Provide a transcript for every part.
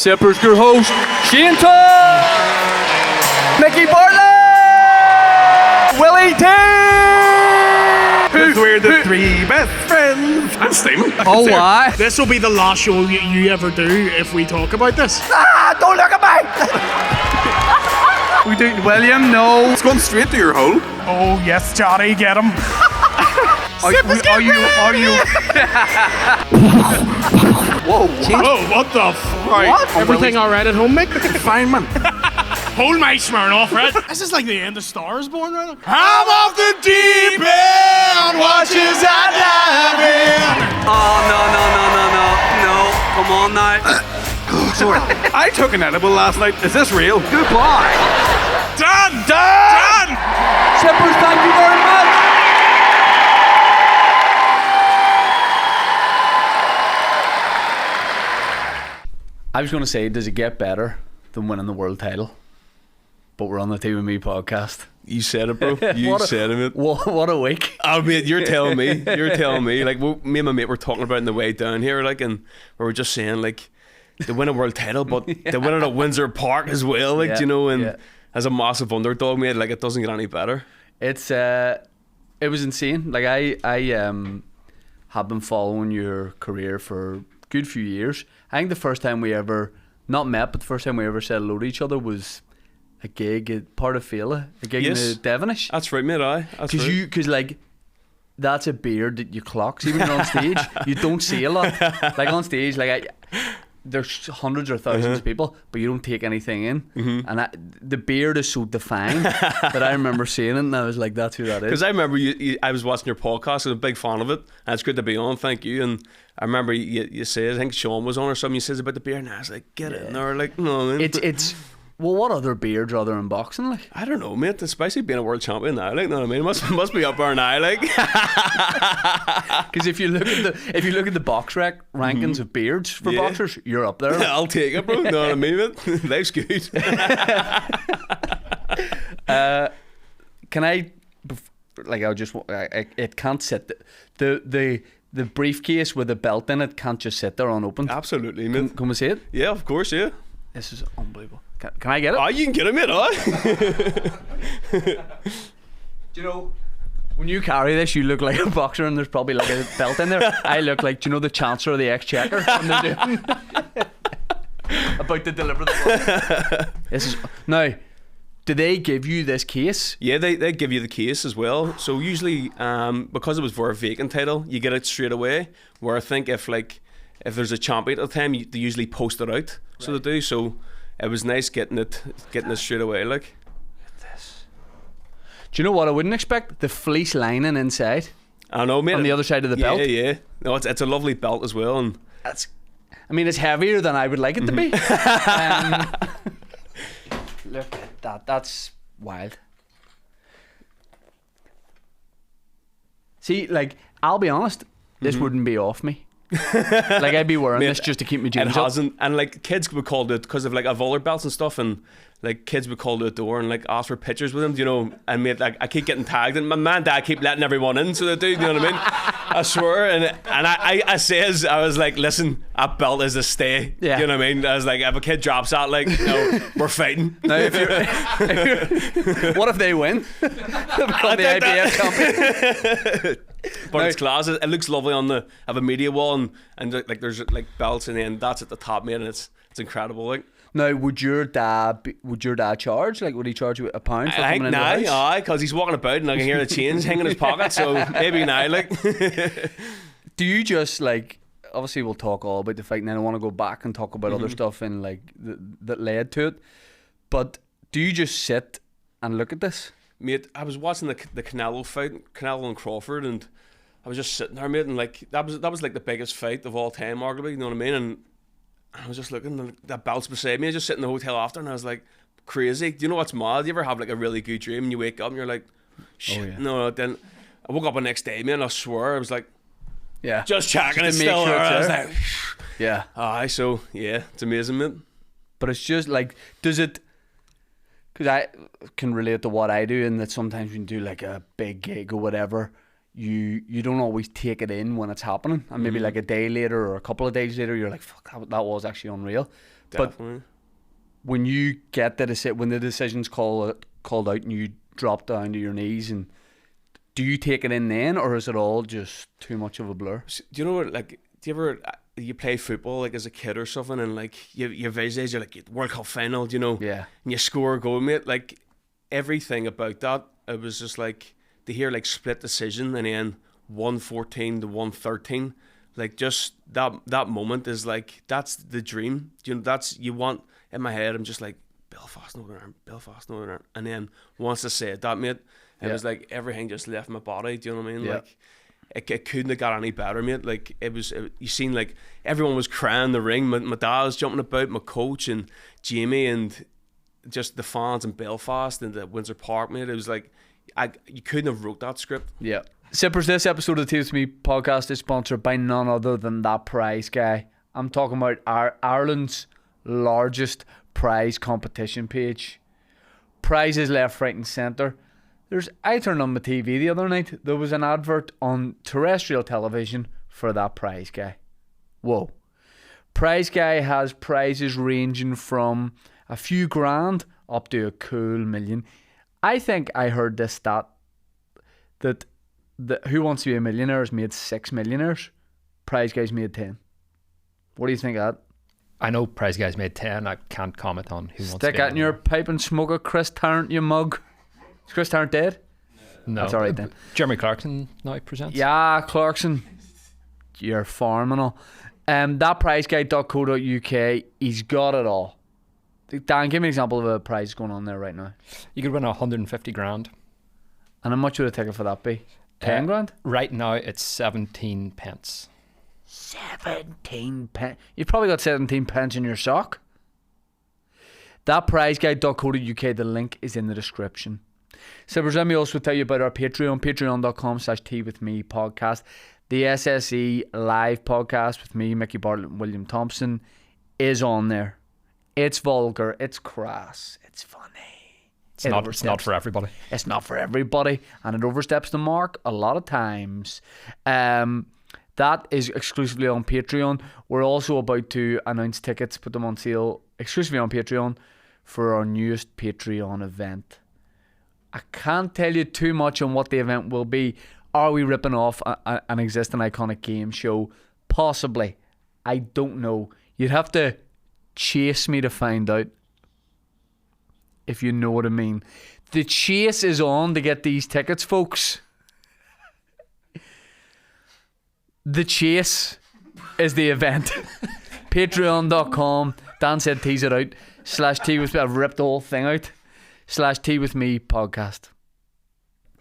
Sippers, your host, Shane Todd, Mickey Bartlett, Willie T. We're the three best friends. And Stephen. Oh, why? This will be the last show you ever do if we talk about this. Don't look at me. We do, William, no. It's going straight to your hole. Oh, yes, Johnny, get him. Are you? Whoa, Whoa, what the Right. What? Everything alright at home, Mick? Fine, man. Hold my Smirnoff, right? This is like the end of Star is Born, right? I'm off the deep end, watches I dive in. Oh, no. Come on now. Sorry, I took an edible last night. Is this real? Goodbye. Done! Sippers, thank you very much. I was going to say, does it get better than winning the world title? But we're on the Team with Me podcast. You said it, bro. You said it, mate. What a week. Oh, mate, you're telling me. Like, me and my mate were talking about it on the way down here, like, and we were just saying, like, they win a world title, but they win it at Windsor Park as well, like, Yeah, you know, and yeah. as a massive underdog, mate, like, it doesn't get any better. It's it was insane. Like I have been following your career for a good few years. I think the first time we ever not met, but the first time we ever said hello to each other was a gig at Part of Fela, a gig in the Devonish. That's right, mate. That's right. Because like that's a beard that you clock. See, when you're on stage, you don't see a lot. Like on stage, like there's hundreds or thousands of people, but you don't take anything in. And the beard is so defined that I remember seeing it and I was like, that's who that is. Because I remember I was watching your podcast, I was a big fan of it, and it's good to be on, thank you. And I remember you said, I think Sean was on or something, you says about the beard, and I was like, get in there, like, no, man. It's well, what other beards are there in boxing, like? I don't know, mate, especially being a world champion now, like, know what I mean? Must be up there now, like. Because if you look at the box rankings of beards for boxers, you're up there. I'll take it, bro. Know what I mean, mate? Life's good. Can I? Like, it can't sit. The briefcase with the belt in it can't just sit there unopened. Absolutely, mate. Can we see it? Yeah, of course, yeah. This is unbelievable. Can I get it? Oh, you can get it, mate. Do you know, when you carry this, you look like a boxer, and there's probably like a belt in there. I look like, do you know, the Chancellor of the Exchequer when they're doing about to deliver the ball. This is now. Do they give you this case? Yeah, they give you the case as well. So usually, because it was for a vacant title, you get it straight away. Where I think if there's a champion at the time, they usually post it out. So they do. So it was nice getting it straight away. Like this. Do you know what I wouldn't expect? The fleece lining inside. I know, mate. On the other side of the belt. Yeah. No, it's a lovely belt as well, and it's heavier than I would like it to be. Look at that. That's wild. See, like, I'll be honest, this wouldn't be off me. Like, I'd be wearing this just to keep me jeans up. It hasn't. And like, kids would call it, because of like I've other belts and stuff, and like kids would call to the door and like ask for pictures with them, you know. And mate, like, I keep getting tagged, and my man and dad keep letting everyone in, so they do, you know what I mean? I swear. And I says, I was like, listen, that belt is a stay. Yeah. You know what I mean? I was like, if a kid drops out, like, no, we're fighting. Now, if you're what if they win? They'll become the IPF champion. But it's class. It looks lovely on the a media wall, and like there's like belts, and then that's at the top, mate, and it's incredible. Like, now, would your dad charge? Like, would he charge you £1 for coming in the house? Aye, because he's walking about and I can hear the chains hanging in his pocket. So maybe now, like. Do you just like? Obviously, we'll talk all about the fight, and then I want to go back and talk about other stuff and like that led to it. But do you just sit and look at this? Mate, I was watching the Canelo fight, Canelo and Crawford, and I was just sitting there, mate, and like that was like the biggest fight of all time, arguably, you know what I mean? And I was just looking, and that belt's beside me. I was just sitting in the hotel after, and I was like, crazy. Do you know what's mad? You ever have like a really good dream, and you wake up and you're like, shit, yeah. No. Then I woke up the next day, man, and I swear I was like, yeah, just checking it's still there. I was like, yeah. Aye, so yeah, it's amazing, mate. But it's just like, does it? Because I can relate to what I do, and that sometimes when you do like a big gig or whatever, you don't always take it in when it's happening, and maybe like a day later or a couple of days later you're like, fuck, that was actually unreal. Definitely. When you get when the decision's called out and you drop down to your knees, and do you take it in then, or is it all just too much of a blur? Do you know what, like, do you ever you play football like as a kid or something, and like you visualize you're like World Cup final, you know, Yeah. and you score a goal, mate. Like everything about that, it was just like to hear like split decision and then 114 to 113, like just that moment is like that's the dream. You know, that's you want. In my head, I'm just like Belfast, Northern Ireland, Belfast, Northern Ireland, and then once I said that, mate, it was like everything just left my body. Do you know what I mean? Yeah. Like. It couldn't have got any better, mate. Like you seen like everyone was crying in the ring. My dad was jumping about, my coach and Jamie, and just the fans in Belfast and the Windsor Park, mate. It was like you couldn't have wrote that script. Yeah. Sippers, this episode of the Tea With Me podcast is sponsored by none other than that prize guy. I'm talking about Ireland's largest prize competition page. Prizes left, right, and centre. I turned on my TV the other night. There was an advert on terrestrial television for that prize guy. Whoa. Prize guy has prizes ranging from a few grand up to a cool million. I think I heard this stat that Who Wants to Be a Millionaire has made 6 millionaires. Prize guy's made 10. What do you think of that? I know Prize Guys made 10. I can't comment on who wants to Stick be that in your pipe and smoke a Chris Tarrant, you mug. Is Chris Tarrant dead? No. That's alright then. Jeremy Clarkson now presents. Yeah, Clarkson. You're phenomenal. That prizeguide.co.uk, he's got it all. Dan, give me an example of a prize going on there right now. You could win 150 grand. And how much would a ticket for that be? 10 grand? Right now it's 17 pence. 17 pence. You've probably got 17 pence in your sock. That prizeguide.co.uk, the link is in the description. Sippers, let me also tell you about our Patreon, patreon.com/teawithmepodcast. The SSE live podcast with me, Mickey Bartlett and William Thompson, is on there. It's vulgar, it's crass, it's funny. It's not for everybody. It's not for everybody, and it oversteps the mark a lot of times. That is exclusively on Patreon. We're also about to announce tickets, put them on sale exclusively on Patreon for our newest Patreon event. I can't tell you too much on what the event will be. Are we ripping off an existing iconic game show? Possibly. I don't know. You'd have to chase me to find out, if you know what I mean. The chase is on to get these tickets, folks. The chase is the event. Patreon.com. Dan said tease it out. /Tea with me. I've ripped the whole thing out. /Tea with me podcast.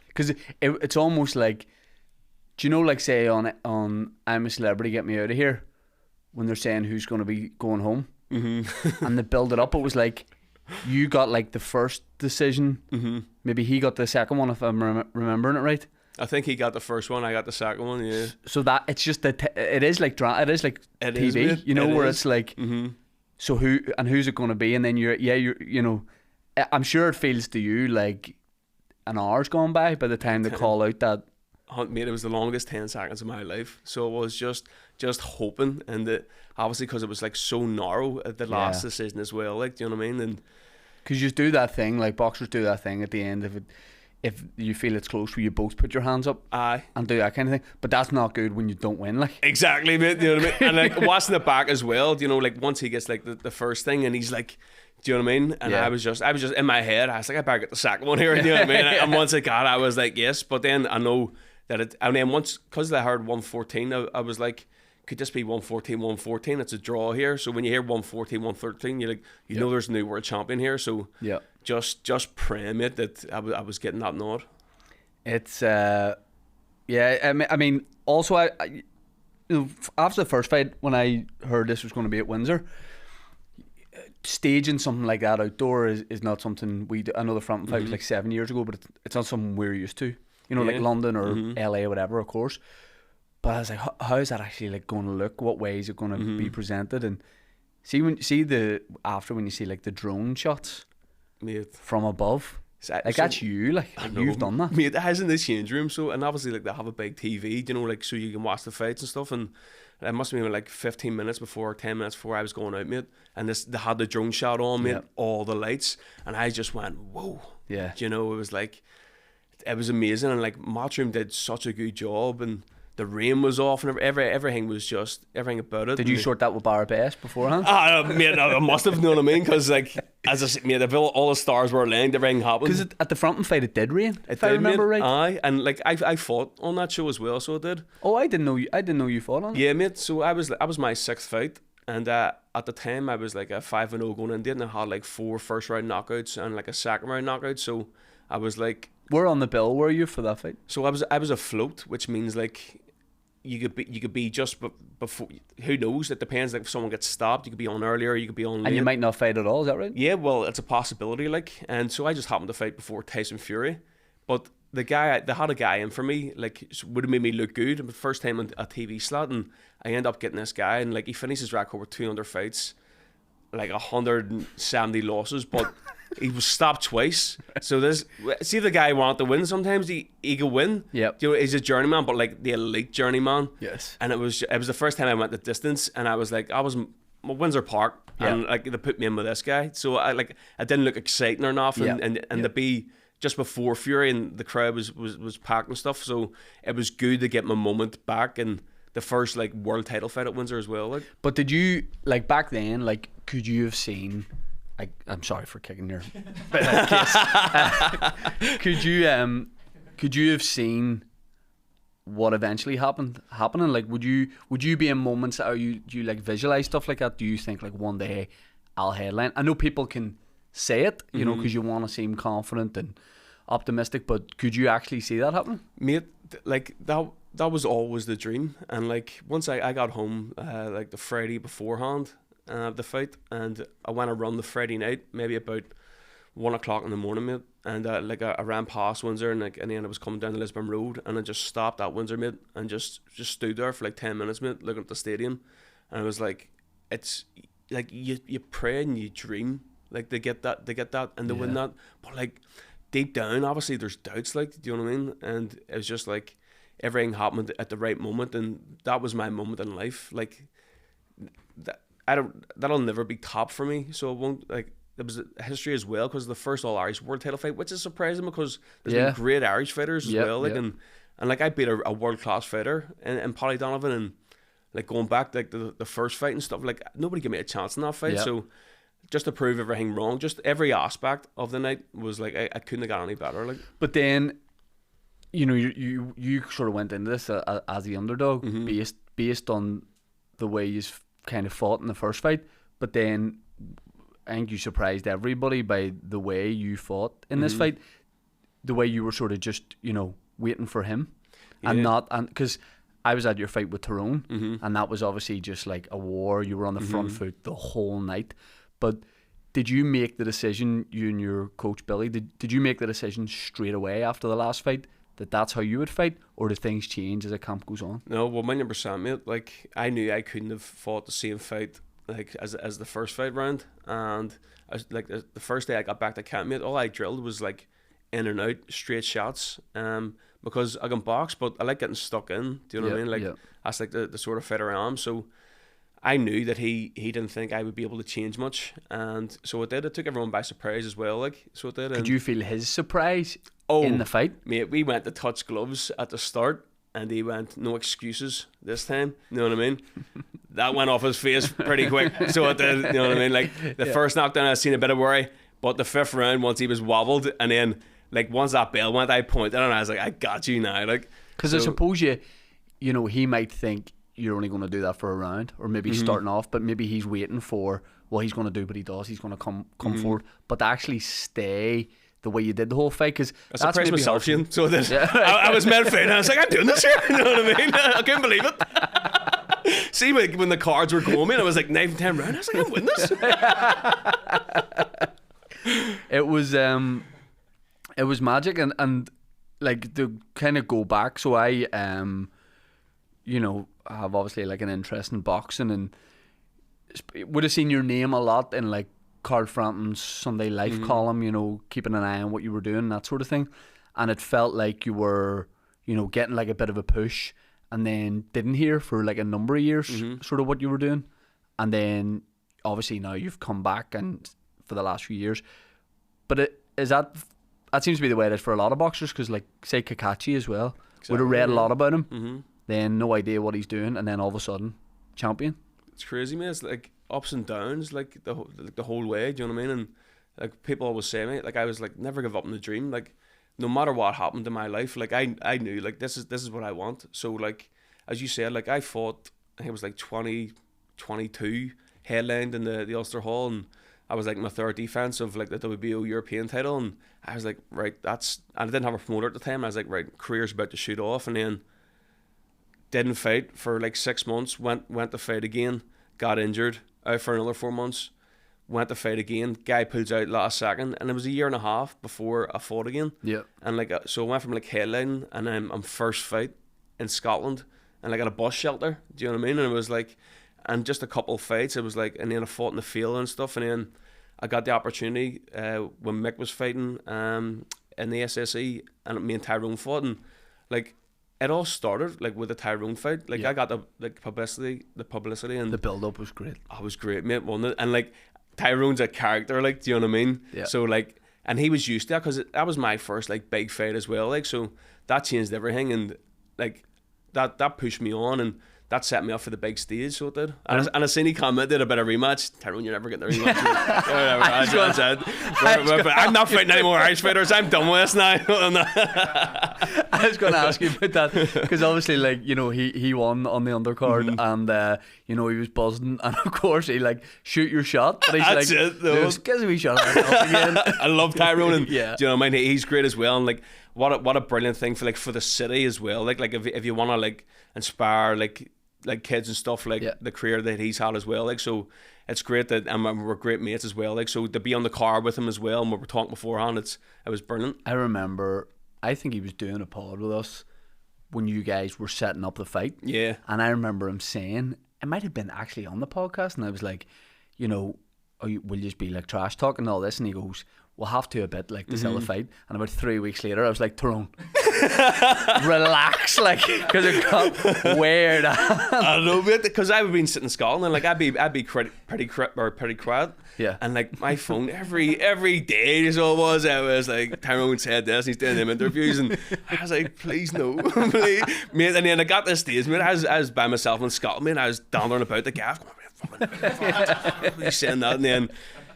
Because it's almost like, do you know, like say on I'm a Celebrity, Get Me Out of Here, when they're saying who's going to be going home, and they build it up. It was like you got like the first decision. Maybe he got the second one, if I'm remembering it right. I think he got the first one. I got the second one. Yeah. So that it's just that it is like TV, is, you know, it where is. it's like, so who's it going to be, and then you're you know, I'm sure it feels to you like an hour's gone by the time they call out that. Mate, it was the longest 10 seconds of my life. So it was just hoping, and obviously because it was like so narrow at the last decision as well. Like, do you know what I mean? And because you do that thing, like boxers do that thing at the end if you feel it's close, where you both put your hands up and do that kind of thing. But that's not good when you don't win, like. Exactly, mate. You know what I mean? And like watching it back as well, you know, like once he gets like the first thing and he's like, do you know what I mean? And I was just in my head, I was like, I better get the second one here. You know what I mean? And once I got it, I was like, yes. But then I know that and then once, because I heard 114, I was like, could this be 114, 114? It's a draw here. So when you hear 114, 113, you're like, you know there's a new world champion here. So just pray, mate, that I was getting that nod. It's I mean also I you know, after the first fight, when I heard this was going to be at Windsor, staging something like that outdoor is not something we do. I know the Frampton fight was like 7 years ago, but it's not something we're used to, you know, like London or LA or whatever, of course. But I was like, how is that actually like going to look? What way is it going to be presented? And when you see like the drone shots, mate, from above, like that's you, like you've done that, mate. That is in the change room. So, and obviously like they have a big TV, you know, like so you can watch the fights and stuff. And it must have been like 15 minutes before, 10 minutes before I was going out, mate. And they had the drone shot on, mate, all the lights. And I just went, whoa. Yeah. Do you know, it was like, it was amazing. And like, Matchroom did such a good job. And the rain was off and everything was just, everything about it. Did you sort that with Bar Best beforehand? Mate, I must have, you know what I mean? Because like, as I said, mate, if all the stars were aligned, everything happened. Because at the Frampton fight it did rain, If I remember right. Aye, and like I fought on that show as well, so I did. Oh, I didn't know you fought on it. Yeah, mate. So I was my 6th fight, and at the time I was like a 5-0 going in, and I had like 4 first round knockouts and like a second round knockout. So I was like, where on the bill were you for that fight? so I was afloat, which means like you could be just before. Who knows? It depends. Like if someone gets stopped, you could be on earlier, you could be on late. And you might not fight at all. Is that right? Yeah, well, it's a possibility, like, and so I just happened to fight before Tyson Fury, but they had a guy in for me, like, would have made me look good. It was the first time on a TV slot, and I end up getting this guy, and like, he finished his record with 200 fights, like 170 losses, but he was stopped twice. So see the guy wanted to win. Sometimes he could win. Yep. You know, he's a journeyman, but like the elite journeyman. Yes. And it was the first time I went the distance, and I was like, Windsor Park, and like they put me in with this guy. So I didn't look exciting or nothing, and to be just before Fury, and the crowd was packed and stuff. So it was good to get my moment back, and the first like world title fight at Windsor as well. Like, But did you, like back then, like could you have seen? I'm sorry for kicking your case. Could you have seen what eventually happening? Like would you be in moments do you like visualize stuff like that? Do you think like one day I'll headline? I know people can say it, you know, because you want to seem confident and optimistic, but could you actually see that happening? mate, like that was always the dream. And like once I got home, like the Friday beforehand the fight, and I went to run the Friday night, maybe about 1 o'clock in the morning, mate. And like I ran past Windsor, and like, and then I was coming down the Lisbon Road, and I just stopped at Windsor, mate, and just stood there for like 10 minutes, mate, looking at the stadium. And I was like, it's like you pray and you dream, like they get that and they win that. But like deep down, obviously there's doubts, like, do you know what I mean? And it was just like everything happened at the right moment, and that was my moment in life. Like that'll never be top for me, so it won't, like, there was a history as well, because the first all Irish world title fight, which is surprising because there's been great Irish fighters as well, like, and like I beat a world class fighter in Polly Donovan, and like going back like the first fight and stuff, like nobody gave me a chance in that fight. So just to prove everything wrong, just every aspect of the night was like I couldn't have got any better. Like, but then, you know, you sort of went into this as the underdog, based on the way you kind of fought in the first fight, but then I think you surprised everybody by the way you fought in this fight, the way you were sort of just, you know, waiting for him, and because I was at your fight with Tyrone, and that was obviously just like a war. You were on the front foot the whole night. But did you make the decision, you and your coach Billy, did you make the decision straight away after the last fight that that's how you would fight, or did things change as the camp goes on? No, 100%, mate. Like, I knew I couldn't have fought the same fight like as the first fight round, and I was, like, the first day I got back to camp, mate, all I drilled was like in and out straight shots, because I can box, but I like getting stuck in. Do you know what I mean? Like, that's like the sort of fighter I am. So I knew that he didn't think I would be able to change much, and so it did. It took everyone by surprise as well. Like, so it did. Could you feel his surprise in the fight? Mate, we went to touch gloves at the start, and he went, no excuses this time. You know what I mean? That went off his face pretty quick. So it did. You know what I mean? Like, the first knockdown, I seen a bit of worry, but the fifth round, once he was wobbled, and then like once that bell went, I pointed, and I was like, I got you now. Like, because I suppose you know, he might think you're only going to do that for a round, or maybe starting off, but maybe he's waiting for what he's going to do, but he does. He's going to come forward, but to actually stay the way you did the whole fight, because I surprised myself, Shane. So this, I was mid-fight, and I was like, I'm doing this here. You know what I mean? I couldn't believe it. See, when the cards were going, and I was like 9 and 10 round, I was like, I'm winning this. It was magic, and like to kind of go back. So I you know, have obviously like an interest in boxing, and would have seen your name a lot in like Carl Frampton's Sunday Life column, you know, keeping an eye on what you were doing, that sort of thing. And it felt like you were, you know, getting like a bit of a push, and then didn't hear for like a number of years, sort of what you were doing, and then obviously now you've come back and for the last few years. But that seems to be the way it is for a lot of boxers, because like say Kakachi as well, would have read a lot about him, then no idea what he's doing, and then all of a sudden champion. It's crazy, man. It's like ups and downs, like the whole way. Do you know what I mean? And like people always say, mate, like I was like never give up on the dream. Like no matter what happened in my life, like I knew like this is what I want. So like as you said, like I fought, I think it was like 22 headlined in the Ulster Hall, and I was like my third defense of like the WBO European title, and I was like, right, and I didn't have a promoter at the time. I was like, right, career's about to shoot off, and then didn't fight for like 6 months. Went to fight again, got injured, out for another 4 months. Went to fight again. Guy pulls out last second, and it was a year and a half before I fought again. Yeah. And like so, I went from like headline, and I'm first fight in Scotland, and like at a bus shelter. Do you know what I mean? And it was like, and just a couple of fights. It was like, and then I fought in the field and stuff, and then I got the opportunity when Mick was fighting in the SSE, and me and Tyrone fought, and like it all started like with the Tyrone fight. Like I got the publicity, and The build up was great. I was great, mate, wasn't it? And like Tyrone's a character, like, do you know what I mean? Yeah. So like, and he was used to that because that was my first like big fight as well. Like, so that changed everything, and like that pushed me on, and that set me up for the big stage. So it did. And I seen he commented about a rematch. Tyrone, you're never getting a rematch. I'm not fighting any more Irish fighters. I'm done with this now. I was going to ask you about that, because obviously, like, you know, he won on the undercard, and you know, he was buzzing, and of course he like shoot your shot, but he's That's like, it, though. gives me shot again. I love Tyrone, and Yeah. do you know what I mean? He's great as well, and like what a brilliant thing for the city as well. Like if you want to like inspire like kids and stuff, like the career that he's had as well. Like, so it's great that we're great mates as well. Like, so to be on the car with him as well, and we were talking beforehand, it was brilliant. I remember, I think he was doing a pod with us when you guys were setting up the fight. Yeah. And I remember him saying, it might have been actually on the podcast, and I was like, you know, we'll just be like trash talking and all this, and he goes, we'll have to a bit like to sell the fight. And about 3 weeks later, I was like, Tyrone, relax, like, because it got weird. I love it, because I've been sitting in Scotland, and like I'd be pretty quiet. Yeah. And like my phone every day, so it was. I was like, Tyrone said this, and he's doing them interviews, and I was like, please no, please, mate. And then I got this stage, mate. I was by myself in Scotland, mate. I was down about the gaff. He's saying that, and then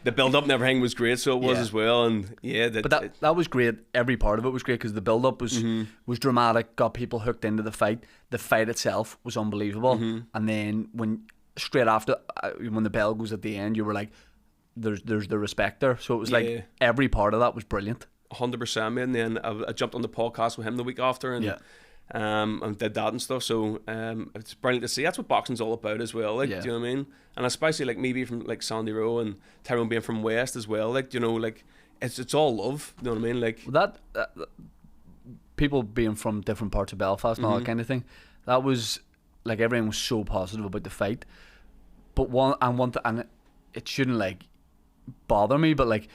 the build up and everything was great, so it was as well. And but that was great. Every part of it was great, because the build up was dramatic, got people hooked into the fight. The fight itself was unbelievable, and then straight after when the bell goes at the end, you were like, there's the respect there. So it was like every part of that was brilliant. 100%, man. And then I jumped on the podcast with him the week after, and and did that and stuff. So it's brilliant to see. That's what boxing's all about as well. Like, do you know what I mean? And especially like me being from like Sandy Row, and Tyrone being from West as well. Like, you know, like it's all love. You know what I mean? Like that people being from different parts of Belfast and all that kind of thing. That was like, everyone was so positive about the fight. But and it shouldn't like bother me, but like,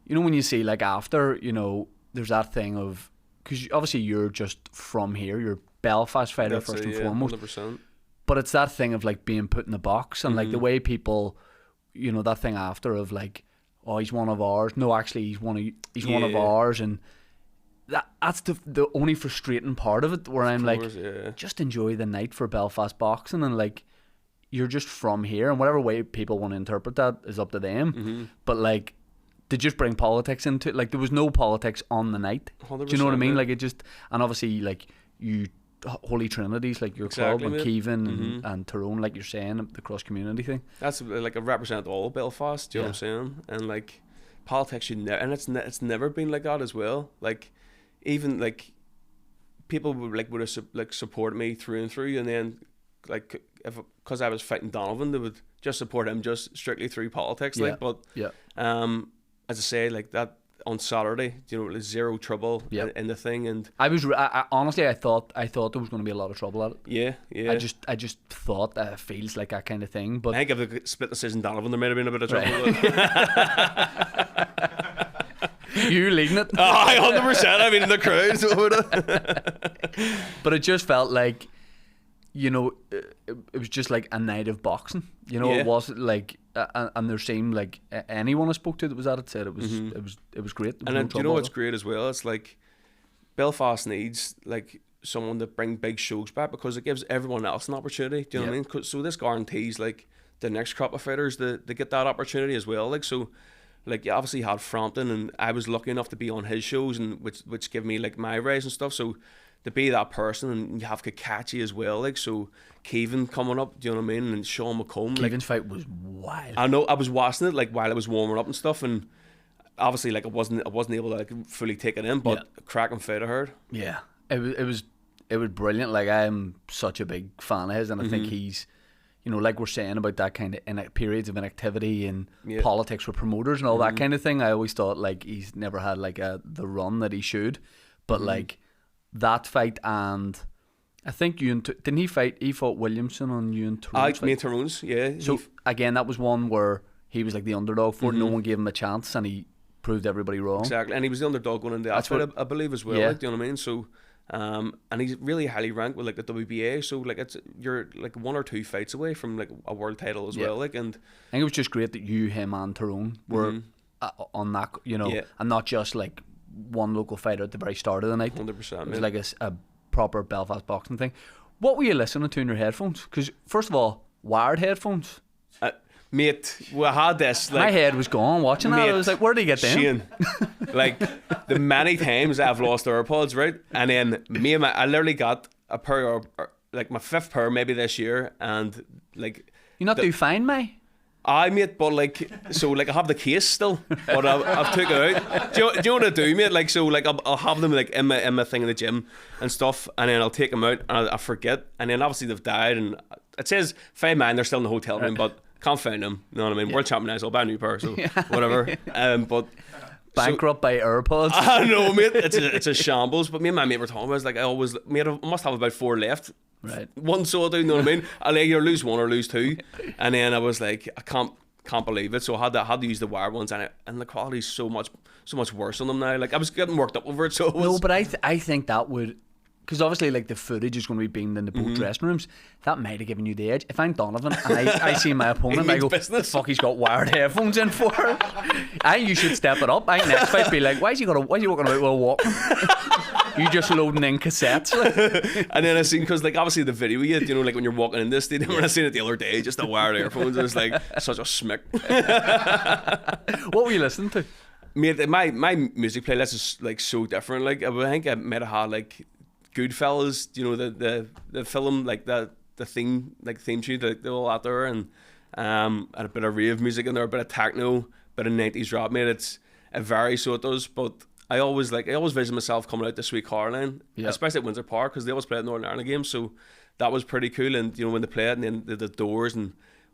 you know, when you see like after, you know, there's that thing of, because obviously you're just from here, you're a Belfast fighter first and foremost. 100%. But it's that thing of like being put in the box, and like the way people, you know, that thing after of like, oh, he's one of ours. No, actually, he's one of ours, and that's the only frustrating part of it, where I'm like, just enjoy the night for Belfast boxing, and like, you're just from here, and whatever way people want to interpret that is up to them. But like, to just bring politics into it, like, there was no politics on the night. Do you know what I mean? Like, it just, and obviously like you. Holy Trinity's like your club, and Keevan and Tyrone, like you're saying, the cross community thing. That's like, I represent all of Belfast. Do you know what I'm saying? And like, politics should never, and it's never been like that as well. Like, even like people would have like supported me through and through, and then like, because I was fighting Donovan, they would just support him just strictly through politics. Like, but as I say, like that. On Saturday, you know, zero trouble in the thing, and I honestly, I thought there was going to be a lot of trouble at it. Yeah. I just thought that it feels like that kind of thing. But I think if the split decision Donovan, there might have been a bit of trouble. You leading it? 100%. I mean, in the crowd. But it just felt like you know, it was just like a night of boxing. You know, it wasn't like, and there seemed like anyone I spoke to that was at it said it was it was great. And then, do you know what's great as well? It's like Belfast needs like someone to bring big shows back because it gives everyone else an opportunity. Do you know what I mean? So this guarantees like the next crop of fighters to get that opportunity as well. Like so. Like, you obviously had Frampton, and I was lucky enough to be on his shows, and which give me like my rise and stuff. So to be that person, and you have Kakachi as well, like so. Kevin coming up, do you know what I mean? And Sean McComb. Kevin's fight was wild. I know. I was watching it like while I was warming up and stuff, and obviously like I wasn't able to like fully take it in, but cracking fight I heard. Yeah, it was brilliant. Like, I'm such a big fan of his, and I think he's, you know, like we're saying about that kind of periods of inactivity and politics with promoters and all that kind of thing. I always thought like he's never had like the run that he should, but like that fight, and I think didn't he fight? He fought Williamson on you and Tyrone's fight. Me and Tyrone's, yeah. So again, that was one where he was like the underdog for it. No one gave him a chance, and he proved everybody wrong. Exactly, and he was the underdog going into that fight, I believe as well. Yeah. Like, do you know what I mean? So. And he's really highly ranked with like the WBA, so like you're like 1 or 2 fights away from like a world title as well. Like, and I think it was just great that you, him, and Tyrone were on that, you know, and not just like one local fighter at the very start of the night. 100%. It was like a proper Belfast boxing thing. What were you listening to in your headphones? Because first of all, wired headphones. Mate, we had this. Like, my head was gone watching that. I was like, where did he get them? Shane, like the many times I've lost AirPods, right? And then I literally got a pair, or like my 5th pair maybe this year, and like. You not do Find My? I mate, but like so like I have the case still, but I've took it out. Do you know what I do, mate? Like so like I'll have them like in my thing in the gym and stuff, and then I'll take them out and I forget, and then obviously they've died, and it says 5 man, they're still in the hotel room, but. Can't find them, you know what I mean? World champion now, so I'll buy a new pair, so whatever. But bankrupt by AirPods. I know, mate. It's a shambles. But me and my mate were talking about, like, I must have about 4 left. Right. One so I do, you know what I mean? I'll either lose 1 or lose 2. And then I was like, I can't believe it. So I had to use the wire ones, and the quality's so much worse on them now. Like, I was getting worked up over it. So it was, no, but I think that would. Because obviously, like, the footage is going to be beamed in the both dressing rooms. That might have given you the edge. If I'm Donovan and I see my opponent, I go, the fuck, he's got wired headphones in for? You should step it up. I think next fight be like, why is he walking about with a walk? You just loading in cassettes. Like. And then I seen, because like obviously the video you know, like when you're walking in this stadium, when I seen it the other day, just the wired earphones, it was like such a smick. What were you listening to? Mate, my music playlist is like so different. Like I think I might have had like Goodfellas, you know, the film, like the theme tune, like all that there, and a bit of rave music in there, a bit of techno, a bit of 90s rap. Mate, it varies, so it does. But I always vision myself coming out to Sweet Caroline, especially at Windsor Park, because they always play at Northern Ireland games, so that was pretty cool. And you know, when they play it, and then the doors, and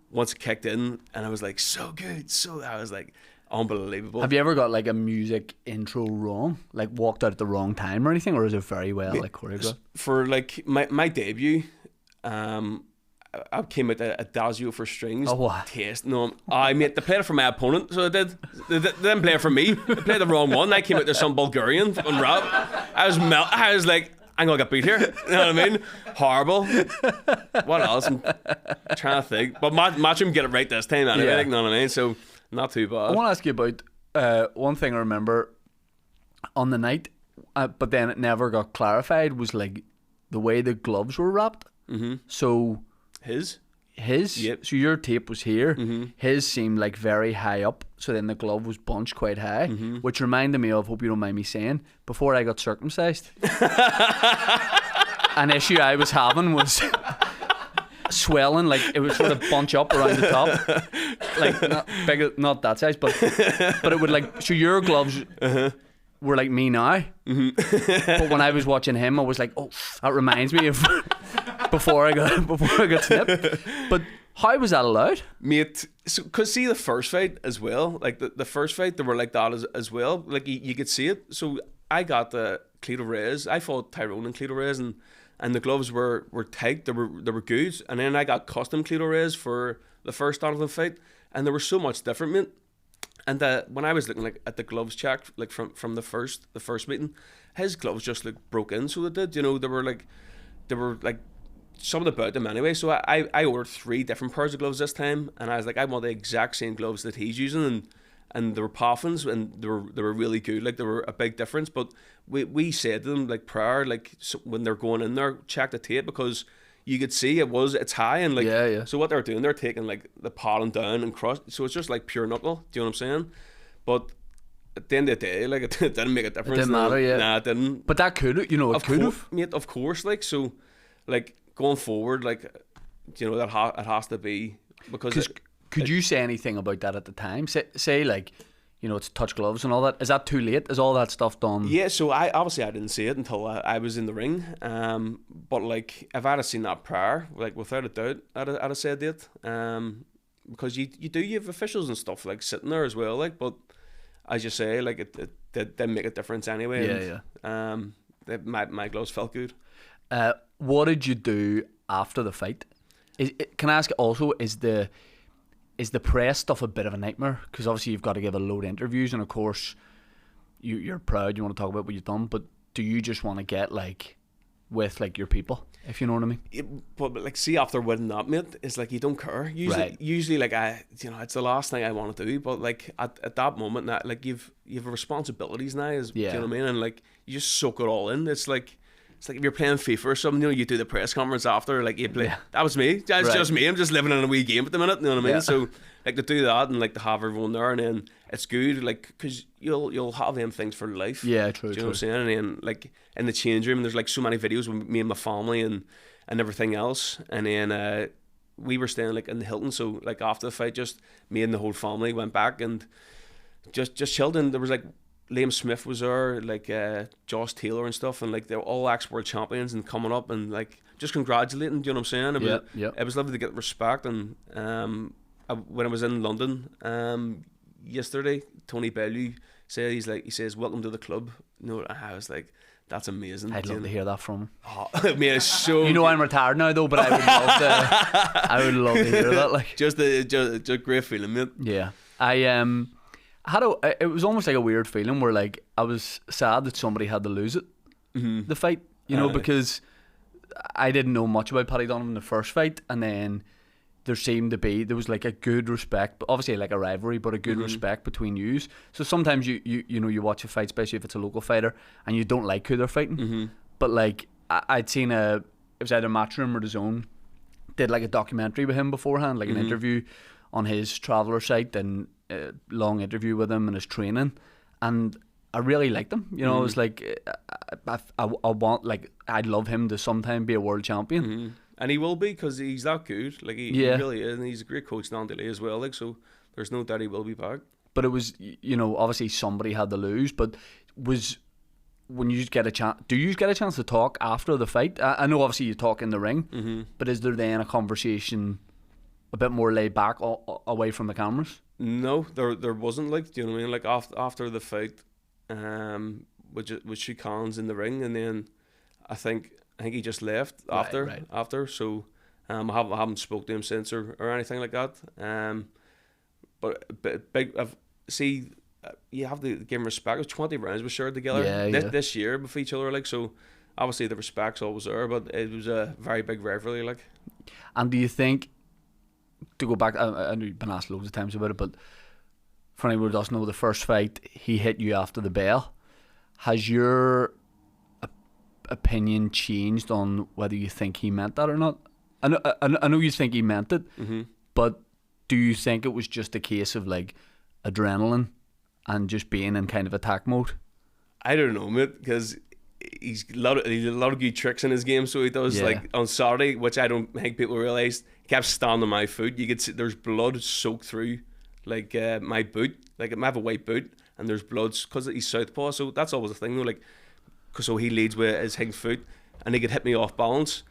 once it kicked in, and I was like, so good, I was like, unbelievable. Have you ever got like a music intro wrong, like walked out at the wrong time or anything, or is it very well like choreographed? For like my debut, I came out a Dazio for strings. Oh, what? Taste. No, I made they played it for my opponent, so they didn't play it for me. They played the wrong one. I came out to some Bulgarian fucking rap. I was like, I'm gonna get beat here. You know what I mean? Horrible. What else? I'm trying to think. But Matchroom get it right this time anyway. Like, you know what I mean? So not too bad. I want to ask you about one thing I remember on the night, but then it never got clarified, was like the way the gloves were wrapped. Mm-hmm. So his yep. So your tape was here. Mm-hmm. His seemed like very high up, so then the glove was bunched quite high, mm-hmm. which reminded me of, hope you don't mind me saying, before I got circumcised. An issue I was having was swelling, like it would sort of bunch up around the top, like not big, not that size, but it would like. So your gloves were like me now, mm-hmm. But when I was watching him, I was like, oh, that reminds me of before I got snipped. But how was that allowed, mate? So, cause see the first fight as well, like the first fight, they were like that as well. Like you could see it. So I got the Cleto Reyes. I fought Tyrone and Cleto Reyes, and the gloves were tight. They were good. And then I got custom Cleto Reyes for the first Donovan fight, and they were so much different, mate. And when I was looking like at the gloves check, like from the first meeting, his gloves just like broke in. So they did, you know, they were like something about them anyway. So I ordered 3 different pairs of gloves this time, and I was like, I want the exact same gloves that he's using, and they were Poffins, and they were really good. Like, they were a big difference. But we said to them, like, prior, like, so when they're going in there, check the tape, because you could see it's high, and like, yeah. So what they're doing, they're taking like the padding down and cross, so it's just like pure knuckle. Do you know what I'm saying? But at the end of the day, like, it didn't make a difference. It didn't matter, yeah. Nah, it didn't. But that could, you know, it could have. Mate, of course, like, so, like, going forward, like, you know, it has to be, because could you say anything about that at the time? Say like, you know, it's touch gloves and all that. Is that too late? Is all that stuff done? Yeah, so I didn't see it until I was in the ring. But like, if I'd have seen that prior, like, without a doubt, I'd have said it. Because you have officials and stuff like sitting there as well. Like, but as you say, like, it didn't make a difference anyway. Yeah. My gloves felt good. What did you do after the fight? Can I ask also, is the press stuff a bit of a nightmare? Because obviously you've got to give a load of interviews, and of course you're proud, you want to talk about what you've done, but do you just want to get like with like your people, if you know what I mean? But like, see, after winning that, mate, it's like you don't care. Usually like, it's the last thing I want to do, but like at that moment, like, you've responsibilities now, do you know what I mean? And like, you just soak it all in. It's like if you're playing FIFA or something, you know, you do the press conference after, like, you play. Yeah. That was me. That's just me. I'm just living in a wee game at the minute. You know what I mean? Yeah. So like, to do that and like to have everyone there, and then it's good, like, because you'll have them things for life. Yeah, true. Do you know what I'm saying? And then like in the change room, there's like so many videos with me and my family and everything else. And then we were staying like in the Hilton, so like after the fight, just me and the whole family went back and just chilled. And there was like, Liam Smith was there, like Josh Taylor and stuff, and like they were all ex-world champions and coming up and like just congratulating. Do you know what I'm saying? It was lovely to get respect. And when I was in London yesterday, Tony Bellew said, he says, "Welcome to the club." You know, I was like, that's amazing. I'd love to hear that from him. Oh, I mean, it's so. You know, I'm retired now though, but I would love to hear that. Like, just a great feeling, mate. Yeah, it was almost like a weird feeling where like I was sad that somebody had to lose it, the fight, you know, because I didn't know much about Paddy Donovan in the first fight, and then there was like a good respect, but obviously like a rivalry, but a good respect between yous. So sometimes you know, you watch a fight, especially if it's a local fighter, and you don't like who they're fighting, but like I'd seen it was either Matchroom or DAZN did like a documentary with him beforehand, like an interview on his Traveller site, and a long interview with him and his training, and I really liked him. You know, I was like, I want, like, I'd love him to sometime be a world champion, and he will be, because he's that good. Like, he really is, and he's a great coach now as well. Like, so there's no doubt he will be back. But it was, you know, obviously somebody had to lose, but when you get a chance, do you get a chance to talk after the fight? I know obviously you talk in the ring, but is there then a conversation a bit more laid back away from the cameras? No, there wasn't. Like, do you know what I mean? Like, after the fight, with shook hands in the ring, and then I think he just left after. So I haven't spoke to him since or anything like that. But big. You have to give him respect. It was 20 rounds we shared together this year with each other. Like, so obviously the respect's always there, but it was a very big rivalry. Like, and do you think, to go back, I know you've been asked loads of times about it, but for anyone who doesn't know, the first fight, he hit you after the bell. Has your opinion changed on whether you think he meant that or not? I know you think he meant it, but do you think it was just a case of like adrenaline and just being in kind of attack mode? I don't know, mate, because he's a lot of good tricks in his game. So he does, like on Saturday, which I don't think people realise, he kept standing on my foot. You could see there's blood soaked through like my boot. Like, I have a white boot and there's blood because he's southpaw. So that's always a thing though. Like, so he leads with his hink foot and he could hit me off balance.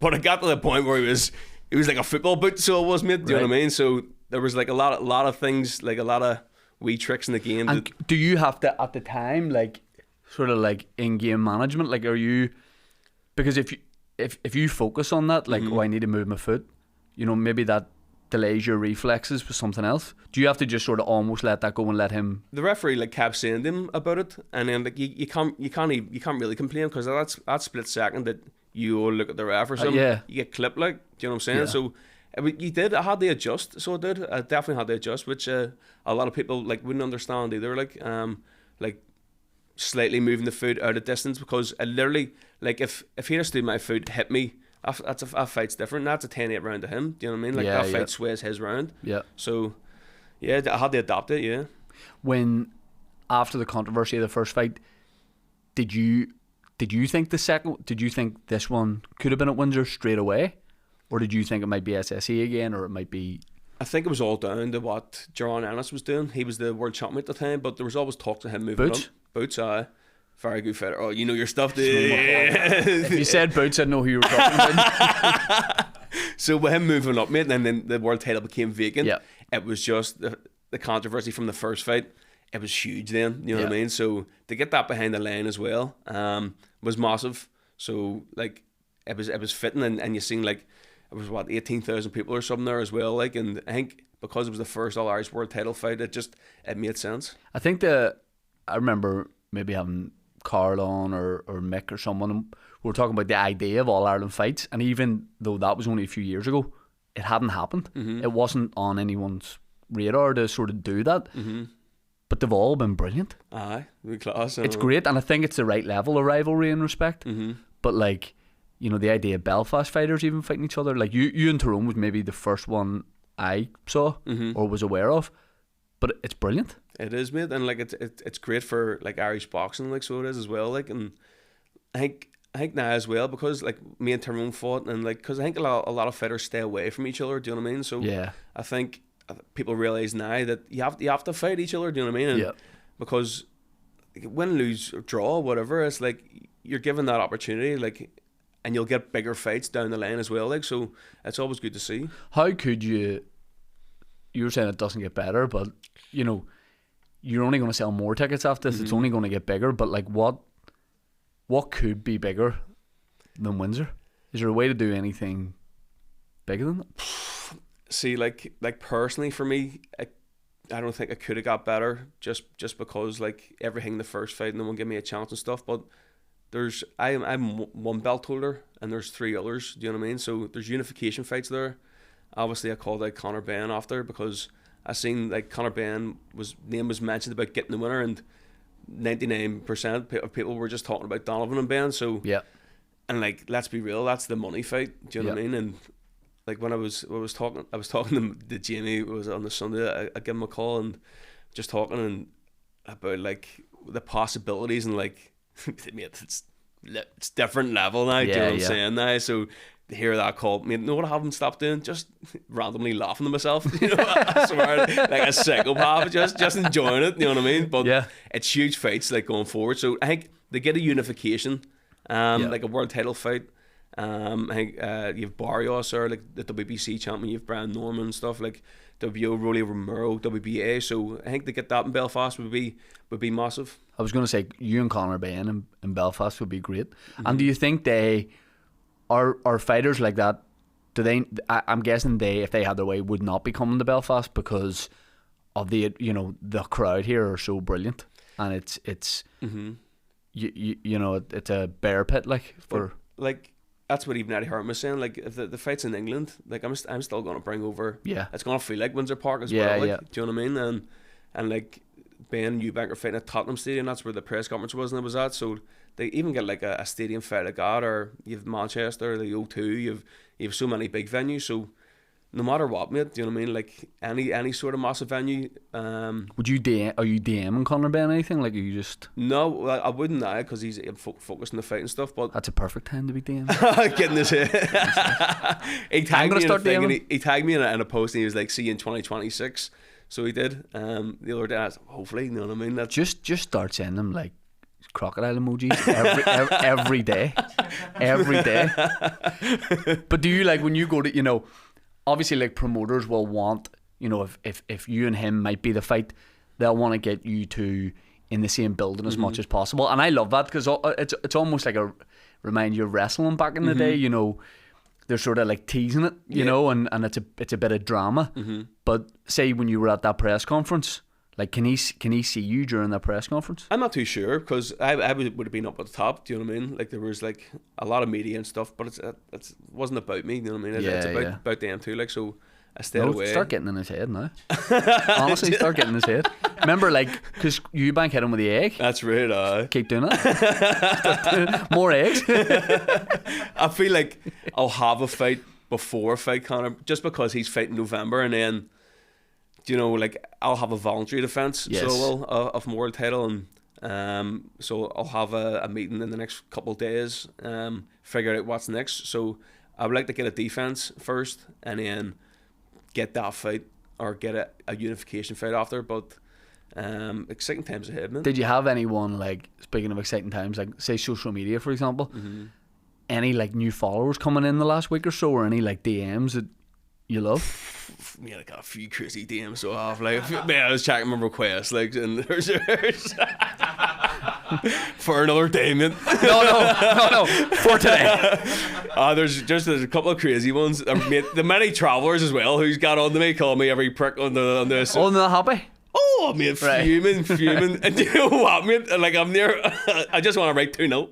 But it got to the point where he was like a football boot. So it was, mate. Do you know what I mean? So there was like a lot of things, like a lot of wee tricks in the game. And do you have to, at the time, like, sort of like in-game management, like, are you, because if you focus on that, like, I need to move my foot, you know, maybe that delays your reflexes with something else. Do you have to just sort of almost let that go and let him? The referee like kept saying to him about it, and then like you can't really complain, because that split second that you all look at the ref or something, yeah. you get clipped, like, do you know what I'm saying? Yeah. So I had to adjust, so I definitely had to adjust, which a lot of people like wouldn't understand either, like slightly moving the foot out of distance, because I literally, like, if he had stood my foot, hit me, that fight's different. That's a 10-8 round to him, do you know what I mean? Like, Yeah, that yeah. fight sways his round. Yeah. So yeah, I had to adapt it. Yeah. When, after the controversy of the first fight, did you think did you think this one could have been at Windsor straight away, or did you think it might be SSE again, or it might be? I think it was all down to what Jaron Ennis was doing. He was the world champion at the time, but there was always talk of him moving Boots? up. Boots, very good fighter. Oh, you know your stuff, dude. If you said Boots, I'd know who you were talking about. So with him moving up, mate, and then the world title became vacant. Yeah. It was just the controversy from the first fight. It was huge then, you know what I Yeah. mean? So to get that behind the line as well, was massive. So like it was fitting, and you seen like it was 18,000 people or something there as well. Like, and I think because it was the first All Irish world title fight, it made sense. I think I remember maybe having Carl on or Mick or someone, and we were talking about the idea of All Ireland fights, and even though that was only a few years ago, it hadn't happened. Mm-hmm. It wasn't on anyone's radar to sort of do that. Mm-hmm. But they've all been brilliant. Aye, good class. It's great, and I think it's the right level of rivalry and respect. Mm-hmm. But like, you know, the idea of Belfast fighters even fighting each other, like you and Tyrone was maybe the first one I saw or was aware of, but it's brilliant. It is, mate, and like it's great for like Irish boxing, like, so it is as well. Like, and I think now as well, because like me and Tyrone fought, and like, because I think a lot of fighters stay away from each other. Do you know what I mean? So Yeah. I think people realize now that you have to fight each other. Do you know what I mean? And Yeah. because win, lose, or draw, whatever, it's like you're given that opportunity, like, and you'll get bigger fights down the line as well. Like, so it's always good to see. How could you were saying it doesn't get better, but you know, you're only going to sell more tickets after this. It's only going to get bigger, but like what could be bigger than Windsor? Is there a way to do anything bigger than that? See, like personally for me, I don't think I could have got better just because like everything in the first fight, and no one gave me a chance and stuff. But I'm one belt holder, and there's 3 others. Do you know what I mean? So there's unification fights there. Obviously, I called out Conor Benn after, because I seen like Conor Benn name was mentioned about getting the winner, and 99% of people were just talking about Donovan and Benn. So Yeah. and like, let's be real, that's the money fight. Do you know what I mean? And like when I was talking to Jamie, it was on the Sunday, I gave him a call and just talking and about like the possibilities, and like, mate, it's different level now. Do you know what I'm saying now? So to hear that call, mate, know what I haven't stopped doing? Just randomly laughing to myself. You know, I swear, like a psychopath, just enjoying it. You know what I mean? But it's huge fights like going forward. So I think they get a unification, like a world title fight. I think you have Barrios, or like the WBC champion. You have Brian Norman and stuff, like WBO, Rolly Romero, WBA. So I think to get that in Belfast would be massive. I was going to say you and Conor Benn in Belfast would be great. And do you think they are fighters like that? Do they? I'm guessing if they had their way, would not be coming to Belfast because of the crowd here are so brilliant, and it's you know, it's a bear pit like for like. That's what even Eddie Hearn was saying. Like, if the fight's in England, like I'm still going to bring over. Yeah. It's going to feel like Windsor Park as well. Like, do you know what I mean? And like Ben and Eubank are fighting at Tottenham Stadium. That's where the press conference was, and it was at. So they even get like a stadium fight like that, or you have Manchester, the O2. You have so many big venues. So no matter what, mate, do you know what I mean? Like any sort of massive venue. Would you are you DMing Conor Benn anything? Like, are you just? No, I wouldn't now, because he's focused on the fight and stuff. But That's a perfect time to be DMing. getting this here. He tagged me in a thing, and he tagged me in a post, and he was like, "See you in 2026." So he did. The other day, I was like, hopefully, you know what I mean. That's Just start sending them like crocodile emojis every day, every day. But do you, like, when you go to, you know, obviously like promoters will want, you know, if you and him might be the fight, they'll want to get you two in the same building as much as possible, and I love that, because it's almost like remind you of wrestling back in the day. You know, they're sort of like teasing it, you know, and it's a bit of drama. But say when you were at that press conference, Like, can he see you during that press conference? I'm not too sure because I would have been up at the top. Do you know what I mean? Like there was like a lot of media and stuff, but it wasn't about me. You know what I mean? It's about them too. Like so, I stayed away. Start getting in his head now. Honestly, start getting in his head. Remember, like, because Eubank hit him with the egg. That's right. Keep doing it. More eggs. I feel like I'll have a fight before fight Conor, just because he's fighting November, and then, you know, like I'll have a voluntary defence, Yes. so of my world title, and so I'll have a meeting in the next couple of days, figure out what's next. So I would like to get a defence first, and then get that fight or get a unification fight after. But exciting times ahead, man. Did you have anyone, like, speaking of exciting times, like say social media, for example, any like new followers coming in the last week or so, or any like DMs that you love? Yeah, I got a few crazy DMs so I have, like, man, I was checking my requests, like, and there's for another day, man. No, for today. There's a couple of crazy ones. Mate, the many travellers as well who's got on to me, calling me every prick on this. Oh, not happy? Oh, mate, Right. fuming. And you know what, mate? Like, I'm near, I just want to write 2-0.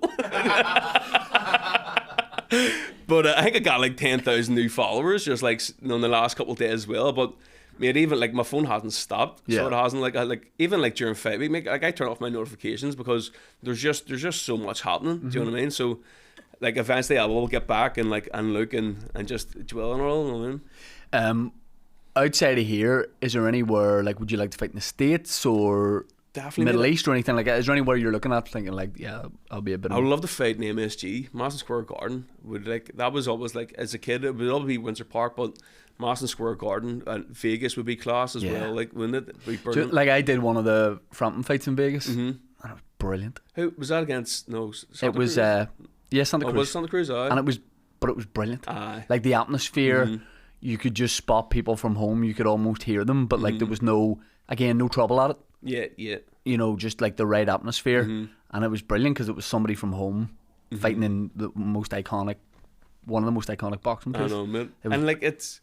But I think I got like 10,000 new followers just like in the last couple of days as well. But mate, even like my phone hasn't stopped, so it hasn't like even like during fight week, like I turn off my notifications because there's just so much happening. Do you know what I mean? So like eventually I will get back and like and look and just dwell on it all. You know what I mean? Outside of here, is there anywhere, like, would you like to fight in the States or Definitely Middle mate. East or anything like that? Is there anywhere you're looking at thinking like, yeah, I'll be a bit I of... would love to fight in MSG, Madison Square Garden. Would like that was always like as a kid it would always be Windsor Park, but Madison Square Garden and Vegas would be class as well. Like wouldn't it be So, brilliant? like, I did one of the Frampton fights in Vegas, and it was brilliant. Who was that against? No, Santa It was Cruz? Santa Oh, Cruz, was Santa Cruz? Aye. and it was brilliant. Aye. Like the atmosphere, you could just spot people from home. You could almost hear them, but like there was no trouble at it. Yeah. You know, just like the right atmosphere, and it was brilliant because it was somebody from home fighting in one of the most iconic boxing I places. know, man. It was- And like it's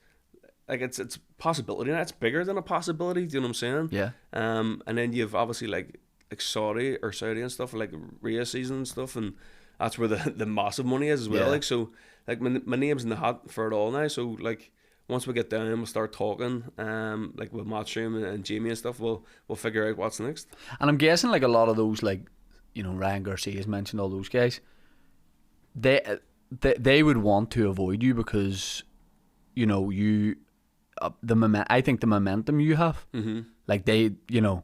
possibility, and it's bigger than a possibility. Do you know what I'm saying? Yeah. And then you've obviously like Saudi and stuff, like Rhea season and stuff, and that's where the massive money is as well. Yeah. Like so, like my name's in the hat for it all now. So like once we get down and we'll start talking, like with Matchroom and Jamie and stuff, we'll figure out what's next. And I'm guessing like a lot of those, like, you know, Ryan Garcia's mentioned, all those guys, they would want to avoid you because, you know, you I think the momentum you have, like they, you know,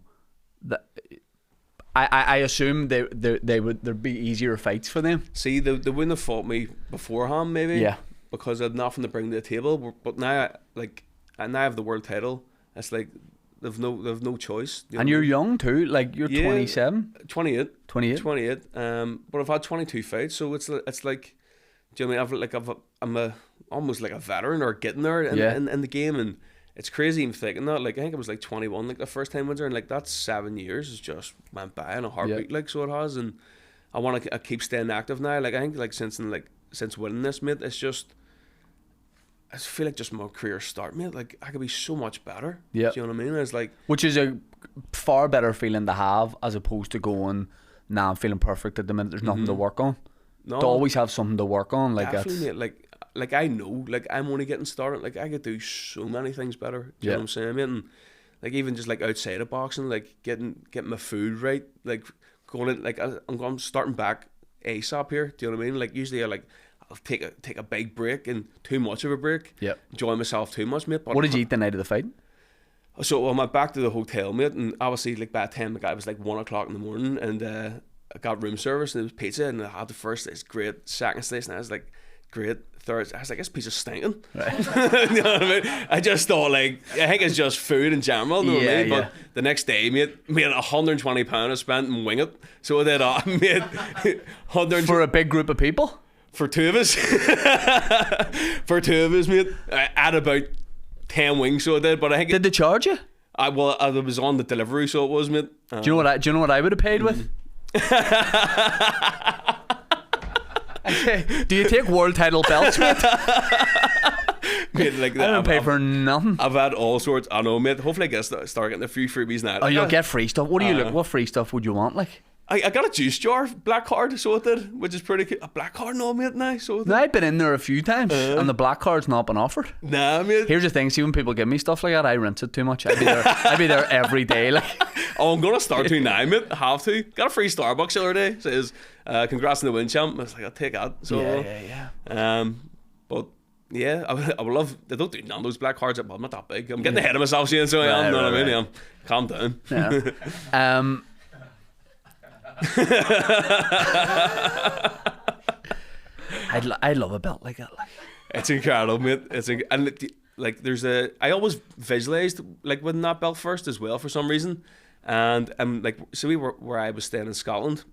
I assume there'd be easier fights for them. See, they wouldn't have fought me beforehand, maybe. Yeah. Because I had nothing to bring to the table. But now, I have the world title. It's like they've no choice. You know And what I you're mean? young too, like you're Yeah. 27, 28. 28. But I've had 22 fights, so it's like, do you know what I mean? I'm almost like a veteran or getting there in the game, and it's crazy even thinking that. Like I think I was like 21, like the first time Windsor, and like that's 7 years has just went by in a heartbeat, like so it has, and I want to keep staying active now. Like I think like since winning this, mate, it's just. I just feel like just my career start, mate. Like I could be so much better. Yeah. Do you know what I mean? It's like Which is a far better feeling to have as opposed to going, nah, I'm feeling perfect at the minute, there's nothing to work on. no, To always have something to work on, like definitely, that's... mate. Like I know, like I'm only getting started. Like I could do so many things better. Do you know what I'm saying, mate? And like even just like outside of boxing, like getting my food right, like going in, like I'm starting back ASAP here. Do you know what I mean? Like usually I'll take a big break, and too much of a break. Yep. Enjoy myself too much, mate. But What did you eat the night of the fight? So I went back to the hotel, mate, and obviously like by the time it was like 1 o'clock in the morning, and I got room service, and it was pizza, and I had the first slice, great. Second slice, and I was like, great. Third, I was like, this pizza's stinking. Right. You know what I mean? I just thought like, I think it's just food in general. You know what I mean? But the next day, mate, £120 I spent in wing it. So I did, mate, 100 For a big group of people? for two of us. For two of us, mate, I had about 10 wings, so I did. But I think Did they charge you? I was on the delivery, so it was, mate. Do you know what I would have paid with? Do you take world title belts, mate? Mate, like I don't pay for nothing. I've had all sorts. I know, mate. Hopefully, I get start getting a few freebies now. Oh, you'll get free stuff. What do you look? What free stuff would you want? Like, I got a juice jar, black card, so it did, which is pretty cool. A black card, no, mate, now, so it did. now, I've been in there a few times, and the black card's not been offered. Nah, mate. Here's the thing: see, when people give me stuff like that, I rinse it too much. I'd be there every day. Like, Oh, I'm gonna start to now, mate. I have to. Got a free Starbucks the other day. Says, congrats on the win, champ. I was like, I'll take that. So, yeah. But yeah, I would love. They don't do none of those black cards. Well, I'm not that big. I'm getting ahead of myself, Shane. So I am. You know what I mean? Yeah. Calm down. Yeah. I'd love a belt like that. Like. It's incredible, mate. And like there's I always visualized like winning that belt first as well for some reason. And like so we were where I was staying in Scotland.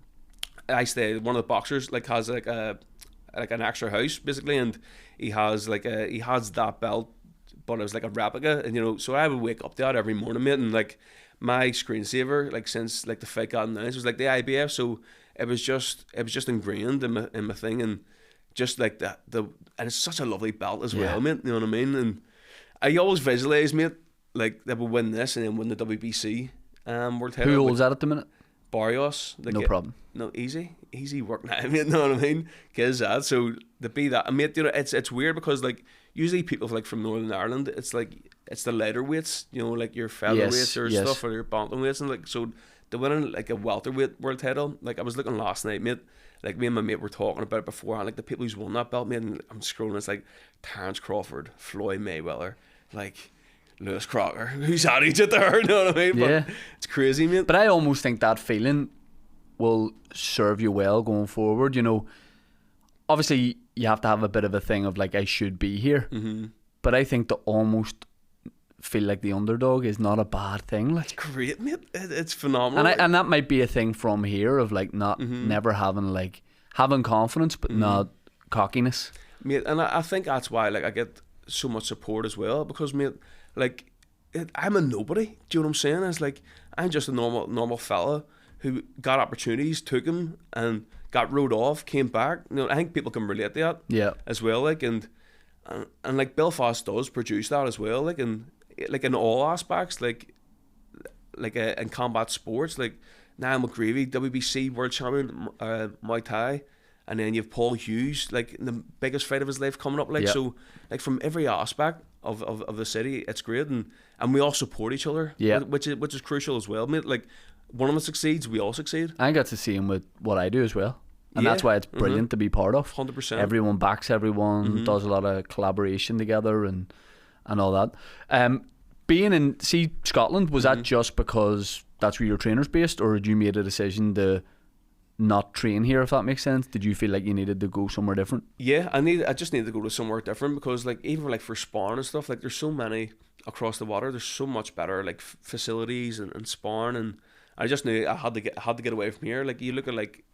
I stayed one of the boxers like has like an extra house basically, and he has that belt, but it was like a replica, and you know, so I would wake up to that every morning, mate, and like my screensaver like since like the fight got announced was like the IBF, so it was just ingrained in my thing, and just like that and it's such a lovely belt as well, mate. You know what I mean? And I always visualize, mate, like they would win this and then win the WBC world title. Who holds that at the minute? Barrios. No problem. No, easy work now, mate. You know what I mean? Cause that. So to be that, and mate, you know, it's weird because like usually people like from Northern Ireland, it's like it's the lighter weights, you know, like your featherweights or stuff, or your bantamweights, and like so to win like a welterweight world title. Like I was looking last night, mate. Like me and my mate were talking about it beforehand. Like the people who's won that belt, mate. And I'm scrolling. It's like Terence Crawford, Floyd Mayweather, like Lewis Crocker, who's had each other. You know what I mean? Yeah, but it's crazy, mate. But I almost think that feeling will serve you well going forward. You know, obviously you have to have a bit of a thing of like I should be here, but I think to almost feel like the underdog is not a bad thing. Like, it's great, mate. It's phenomenal. And that might be a thing from here of like not never having confidence, but not cockiness, mate. And I think that's why like I get so much support as well, because mate, like I'm a nobody. Do you know what I'm saying? It's like I'm just a normal fella who got opportunities, took them, and got rode off, came back. You know, I think people can relate to that as well. Like and like Belfast does produce that as well. Like in all aspects, like in combat sports, like Niall McGreevy, WBC world champion, Muay Thai, and then you have Paul Hughes, like in the biggest fight of his life coming up. Like so, like from every aspect of the city, it's great, and we all support each other. Yeah, which is crucial as well, mate. Like one of us succeeds, we all succeed. I got to see him with what I do as well. And that's why it's brilliant to be part of. 100%. Everyone backs everyone, does a lot of collaboration together and all that. Being in Scotland, was that just because that's where your trainer's based, or did you made a decision to not train here, if that makes sense? Did you feel like you needed to go somewhere different? Yeah, I just needed to go to somewhere different, because like even like for sparring and stuff, like there's so many across the water, there's so much better like facilities and sparring, and I just knew I had to get away from here. Like you look at like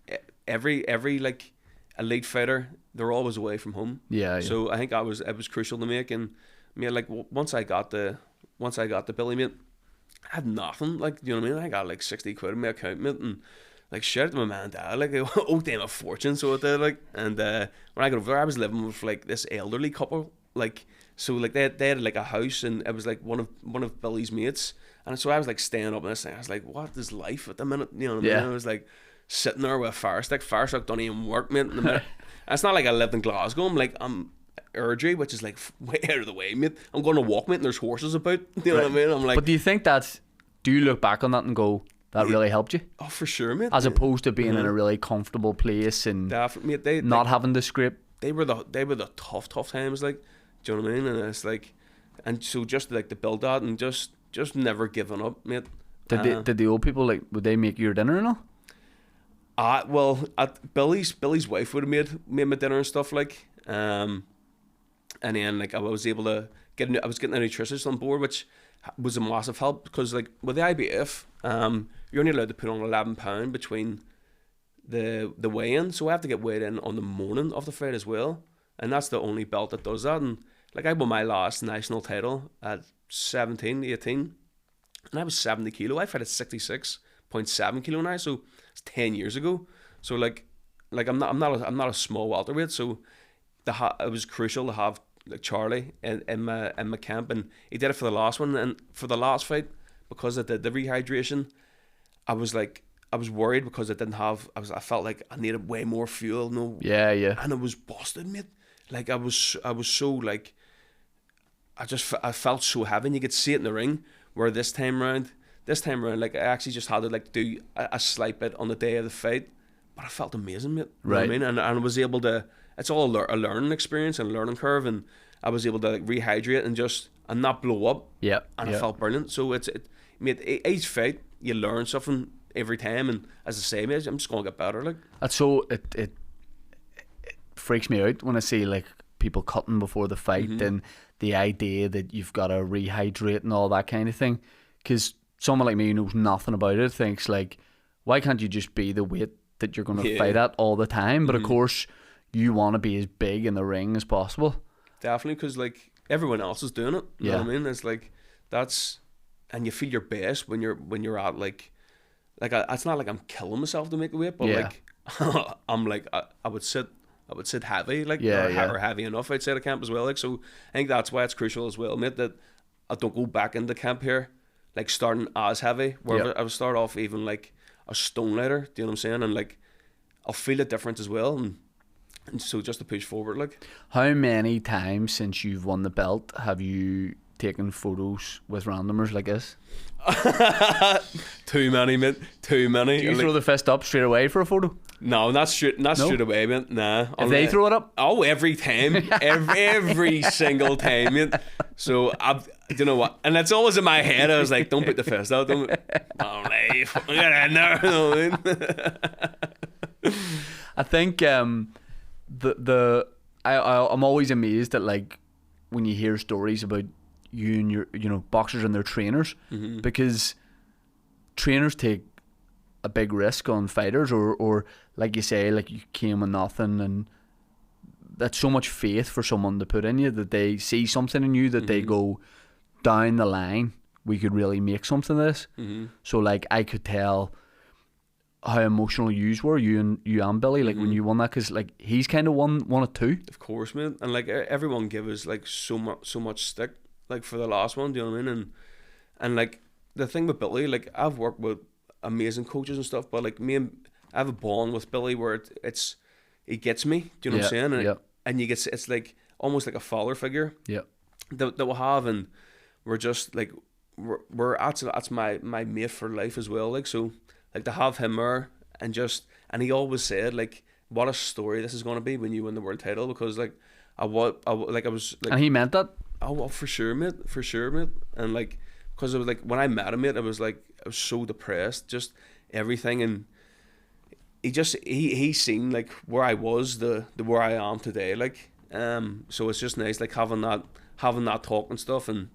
every like elite fighter, they're always away from home. Yeah. So I think it was crucial to make, and like once I got the Billy, mate, I had nothing. Like, you know what I mean? I got like 60 quid in my account, mate, and like shared to my man and dad, like owed them a fortune, so it did, like. And when I got over there, I was living with like this elderly couple, like, so like they had like a house, and it was like one of Billy's mates, and so I was like staying up in this thing. I was like, what is life at the minute? You know what I mean? I was like sitting there with a fire stick don't even work, mate. In the minute. It's not like I lived in Glasgow. I'm Erdry, which is like way out of the way, mate. I'm going to walk, mate, and there's horses about. You know what I mean? I'm like, but do you think do you look back on that and go, that really helped you? Oh, for sure, mate. As opposed to being in a really comfortable place and mate, not having to scrape. They were the tough times, like, do you know what I mean? And it's like, and so just like to build that and just never giving up, mate. Did the old people, like, would they make your dinner or not? Well, at Billy's wife would have made my dinner and stuff, like, and then like I was able to getting a nutritionist on board, which was a massive help, because like with the IBF, you're only allowed to put on 11 pound between the weigh-in, so I have to get weighed in on the morning of the fight as well, and that's the only belt that does that. And like I won my last national title at 17, 18, and I was 70 kilo. I fight at 66.7 kilo now, so it's 10 years ago. So like I'm not a small welterweight, so it was crucial to have like Charlie in my camp, and he did it for the last one, and for the last fight, because I did the rehydration, I was worried because I felt like I needed way more fuel, Yeah. and it was busted, mate. Like I was so like, I felt so heavy, and you could see it in the ring. Where this time around, like I actually just had to like do a slight bit on the day of the fight, but I felt amazing, mate. You know what I mean? And I was able to. It's all a learning experience and a learning curve, and I was able to like rehydrate and not blow up. Yeah. And I felt brilliant. So mate, each fight you learn something every time, and as I say, mate, I'm just gonna get better. Like That's so it freaks me out when I see like people cutting before the fight and the idea that you've got to rehydrate and all that kind of thing. Because someone like me who knows nothing about it thinks like, why can't you just be the weight that you're going to fight at all the time? But of course, you want to be as big in the ring as possible. Definitely, because like everyone else is doing it. You know what I mean? It's like and you feel your best when you're at like it's not like I'm killing myself to make the weight, but like I'm like I would sit heavy, like or heavy enough outside of camp as well. Like, so I think that's why it's crucial as well, mate, that I don't go back into camp here like starting as heavy, where I would start off even like a stone lighter. Do you know what I'm saying? And like I'll feel a difference as well, and so just to push forward. Like, how many times since you've won the belt have you taken photos with randomers like this? Too many, mate. Too many. Do you throw the fist up straight away for a photo? No, not straight away, mate. Nah. If they throw it up? Oh, every time. every single time, mate. So, you know what? And that's always in my head. I was like, don't put the fist out. Don't. Oh, leave. Get in there. You know what I mean? I think I'm always amazed at like when you hear stories about you and your boxers and their trainers, because trainers take a big risk on fighters, or like you say, like you came with nothing, and that's so much faith for someone to put in you, that they see something in you, that they go down the line, we could really make something of this. So like I could tell how emotional you were, you and Billy, like when you won that, because like he's kind of won it too. Of course, man. And like everyone gave us like so much stick, like for the last one. Do you know what I mean? And like the thing with Billy, like I've worked with amazing coaches and stuff, but like I have a bond with Billy where it's he gets me. Do you know what I'm saying? And you get, it's like almost like a father figure. That we'll have, and we're just like that's my mate for life as well. Like, so like to have him there, and he always said like, what a story this is going to be when you win the world title, because like I was like, and he meant that. Oh, well, for sure, mate. And like, because it was like when I met him, mate, I was so depressed, just everything, and he seen like where I was, the where I am today, like so it's just nice like having that talk and stuff. And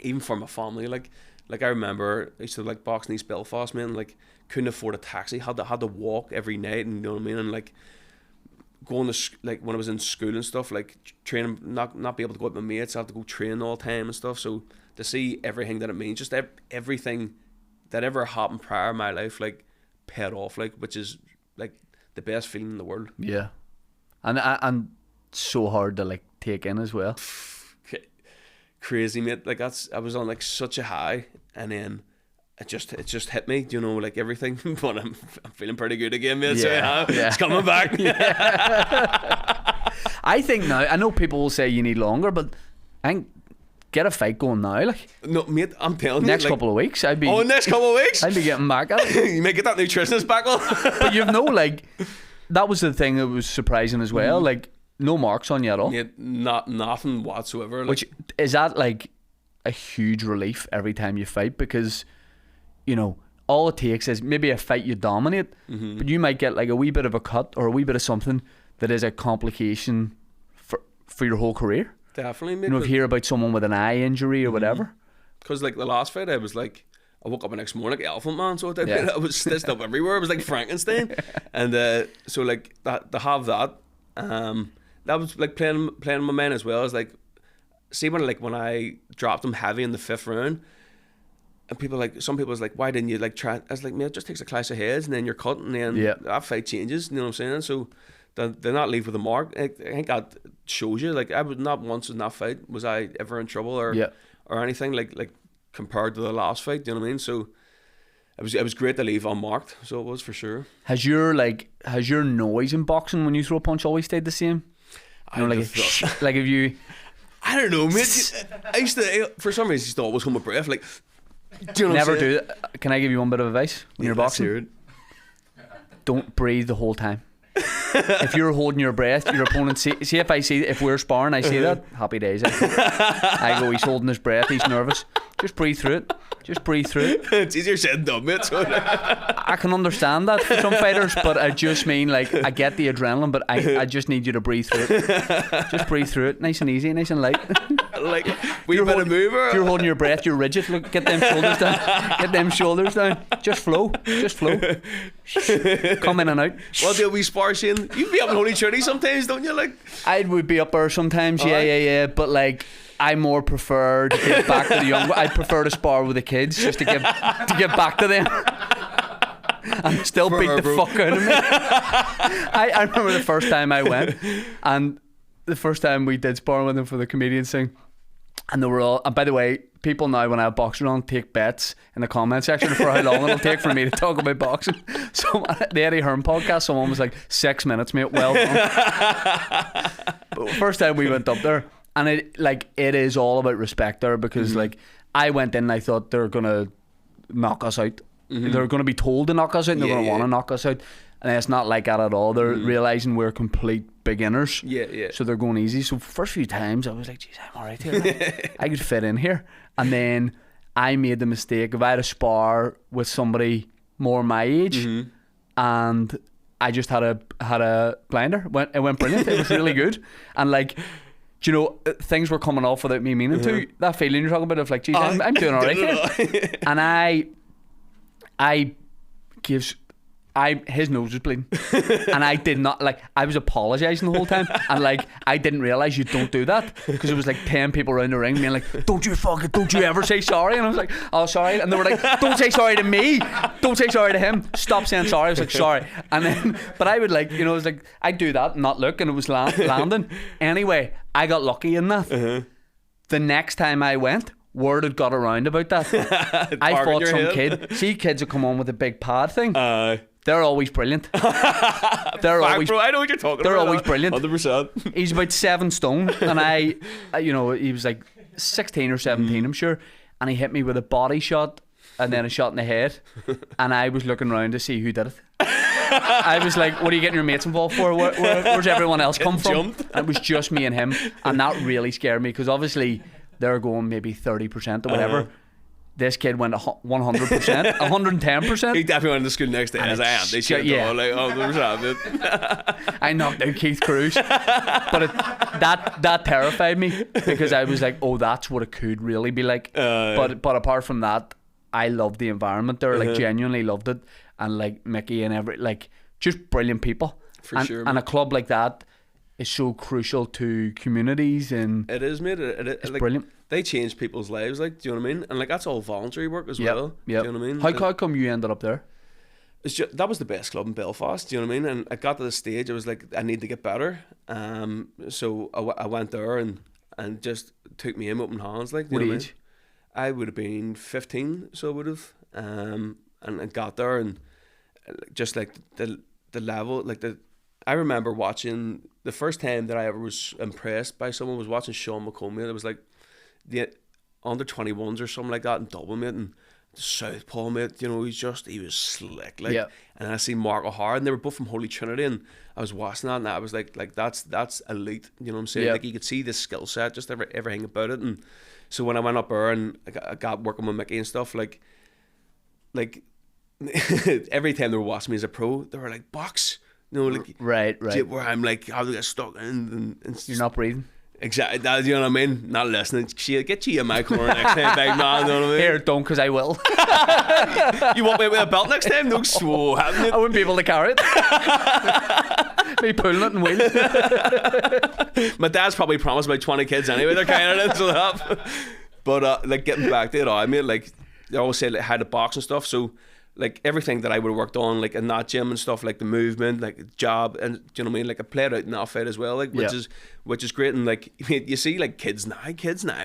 even for my family, like I remember I used to like box in East Belfast, man, like couldn't afford a taxi, had to walk every night, and you know what I mean, and like going to like when I was in school and stuff, like training, not be able to go out with my mates, I have to go train all the time and stuff. So to see everything that it means, just everything that ever happened prior in my life, like paid off, like, which is like the best feeling in the world. Yeah, and so hard to like take in as well. Crazy, mate. Like I was on like such a high, and then it just hit me, you know, like everything. But I'm feeling pretty good again, mate. So it's coming back. I think now, I know people will say you need longer, but I think get a fight going now, like. No, mate, I'm telling you. Next like, couple of weeks, next couple of weeks? I'd be getting back at it. You may get that nutritionist back on. But you've no, like, that was the thing that was surprising as well, like, no marks on you at all. Yeah, nothing whatsoever. Like, which, is that, like, a huge relief every time you fight? Because, you know, all it takes is maybe a fight you dominate, but you might get, like, a wee bit of a cut or a wee bit of something that is a complication for your whole career. Definitely, mate. You know, if you hear about someone with an eye injury or whatever. Because like the last fight, I was like, I woke up the next morning like Elephant Man, so I was stitched up everywhere. I was like Frankenstein, and so like that to have that, that was like playing my man as well. As like, see when I dropped him heavy in the 5th round, and some people was like, why didn't you like try? I was like, man, it just takes a clash of heads, and then you're cut, and then that fight changes. You know what I'm saying? So they not leave with a mark. I think that shows you. Like, I was not once in that fight was I ever in trouble or anything like compared to the last fight. Do you know what I mean? So it was great to leave unmarked. So it was for sure. Has your noise in boxing when you throw a punch always stayed the same? You know, like if you. I don't know, mate. I used to, for some reason, used to always hold my breath. Like, do you know never do that. Can I give you one bit of advice when you're boxing? Don't breathe the whole time. If you're holding your breath, your opponent see if we're sparring, I see that, happy days. I go, he's holding his breath, he's nervous. Just breathe through it. It's easier said than done, mate. I can understand that for some fighters, but I just mean, like, I get the adrenaline, but I just need you to breathe through it. Just breathe through it, nice and easy, nice and light. Like, we're bit of mover. If you're holding your breath, you're rigid. Look, get them shoulders down. Just flow. Come in and out. Well, do we spar, Shane? You be up in Holy Trinity sometimes, don't you? Like, I would be up there sometimes, yeah. But like, I more prefer to get back to the young. I prefer to spar with the kids just to get back to them. And still beat the fuck out of me. I remember the first time I went, and the first time we did spar with them for the comedians thing, and they were all. And by the way, people now when I have boxers on take bets in the comment section for how long it'll take for me to talk about boxing. So the Eddie Hearn podcast, someone was like 6 minutes, mate. Well done. But first time we went up there. And it is all about respect there because like I went in and I thought they're gonna knock us out. They're gonna be told to knock us out and they're gonna want to knock us out. And it's not like that at all. They're realising we're complete beginners. Yeah. So they're going easy. So first few times I was like, geez, I'm alright here. I could fit in here. And then I made the mistake if I had a spar with somebody more my age and I just had a blinder. It went brilliant. It was really good. And like, do you know, things were coming off without me meaning to. That feeling you're talking about of like, geez, I'm doing alright here. And his nose was bleeding. And I did not, like, I was apologising the whole time. And like, I didn't realise you don't do that. Because it was like 10 people around the ring being like, don't you ever say sorry. And I was like, oh, sorry. And they were like, don't say sorry to me. Don't say sorry to him. Stop saying sorry. I was like, sorry. And then, but I would like, you know, it was like, I'd do that and not look and it was landing. Anyway, I got lucky in that. The next time I went, word had got around about that. I fought some kid. See, kids that come on with a big pad thing. They're always brilliant. Bro, I know what you're talking about. They're always brilliant. 100%. He's about 7 stone, and I, you know, he was like 16 or 17, I'm sure, and he hit me with a body shot and then a shot in the head, and I was looking around to see who did it. I was like, what are you getting your mates involved for? Where's everyone else come from? And it was just me and him, and that really scared me because obviously they're going maybe 30% or whatever. This kid went 100%, 110%. He definitely went to school next day. As I am, they shit like, oh, there's that. I knocked out Keith Cruz, but that terrified me because I was like, oh, that's what it could really be like. But apart from that, I loved the environment there. Like genuinely loved it, and like Mickey and just brilliant people. For sure. And a club like that is so crucial to communities, and it is, mate. It's like, brilliant. They change people's lives, like, do you know what I mean? And like, that's all voluntary work as well. Yeah. Do you know what I mean? How come you ended up there? That was the best club in Belfast. Do you know what I mean? And I got to the stage, I was like, I need to get better. So I went there and just took me in open hands. Like, what age? I would have been 15, so I would have. And I got there and just like the level, like I remember watching the first time that I ever was impressed by someone was watching Sean McComb. It was like the under 21s or something like that in Dublin, mate, and Southpaw, mate. You know, he was slick, like. Yeah. And I see Mark O'Hara, and they were both from Holy Trinity, and I was watching that, and I was like that's elite. You know what I'm saying? Yeah. Like, you could see the skill set, just everything about it. And so when I went up there and I got working with Mickey and stuff, like every time they were watching me as a pro, they were like, box. You know, like, right. Where I'm like, how do I get stuck in? And you're not breathing. Exactly, that, you know what I mean? Not listening. Get you in my corner next time, big man. You know what I mean? Here, don't, because I will. You want me with a belt next time? No, so happening. I wouldn't be able to carry it. Be pulling it and wheeling. My dad's probably promised about 20 kids anyway. They're carrying it, so that. But like, getting back to it, I mean, like, they always say like how to box and stuff. So like everything that I would have worked on, like in that gym and stuff, like the movement, like job, and do you know what I mean? Like I played out in that fight as well, like which is great. And like you see, like kids now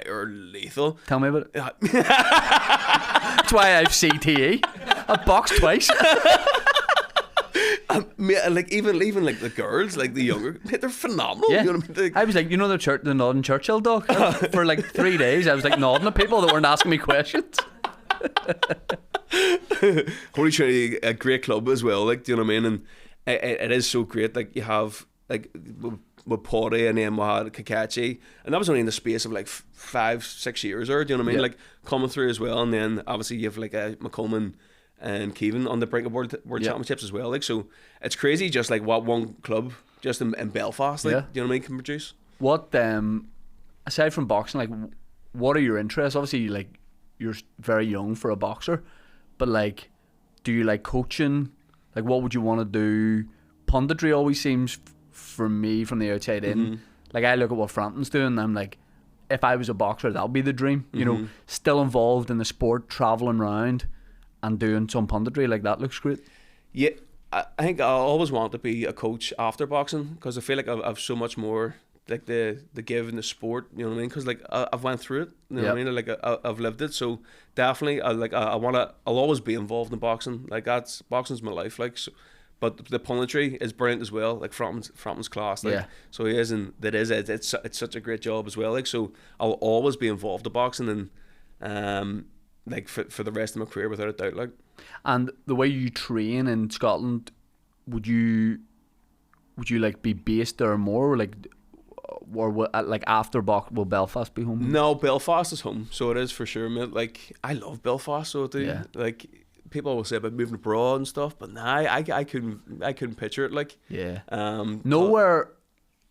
are lethal. Tell me about it. That's why I have CTE. I boxed twice. Like even like the girls, like the younger, they're phenomenal. Yeah. You know what I mean? I was like, you know the nodding Churchill dog? For like 3 days I was like nodding at people that weren't asking me questions. Holy Trinity, a great club as well, like, do you know what I mean? And it is so great. Like you have like with Potty, and then we had Kakachi, and that was only in the space of like 5-6 years, or do you know what I mean? Like coming through as well. And then obviously you have like a McColeman and Kevin on the brink of world championships as well. Like, so it's crazy just like what one club just in Belfast, like, do you know what I mean, can produce. What aside from boxing, like what are your interests? Obviously, like you're very young for a boxer, but like, do you like coaching? Like, what would you want to do? Punditry always seems, for me, from the outside in, like I look at what Frampton's doing and I'm like, if I was a boxer, that would be the dream. You know, still involved in the sport, travelling around and doing some punditry, like that looks great. Yeah, I think I always want to be a coach after boxing, because I feel like I've so much more, like the give in the sport, you know what I mean? Because like I've went through it, you know what I mean? Like I've lived it, so definitely I'll always be involved in boxing. Like boxing's my life, like. So, but the punditry is brilliant as well, like Frampton's class, like, so he is, and it's such a great job as well, like, so I'll always be involved in boxing, and like for the rest of my career, without a doubt, like. And the way you train in Scotland, would you like be based there more, like, or like after will Belfast be home? No, Belfast is home, so it is for sure, mate. Like I love Belfast, so do like. People will say about moving abroad and stuff, but nah, I couldn't picture it, like. Yeah. Nowhere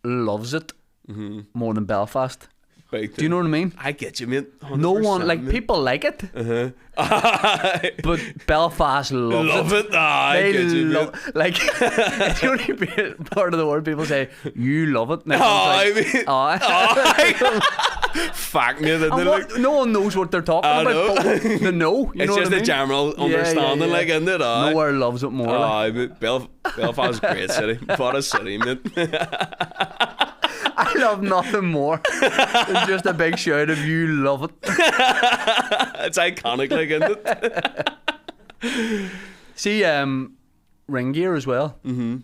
loves it more than Belfast. Do you know what I mean? I get you, mate. No one, like, mate. People like it, but Belfast loves it. I get you, mate. Like, it's the only part of the world people say you love it. Fact, mate. No one knows what they're talking about, but they know. You it's know just what I mean? the general understanding, like, isn't it? Nowhere loves it more. Like. Belfast is a great city. What a city, mate. I love nothing more than just a big shout of you love it. It's iconic, like, isn't it? See, ring gear as well. Do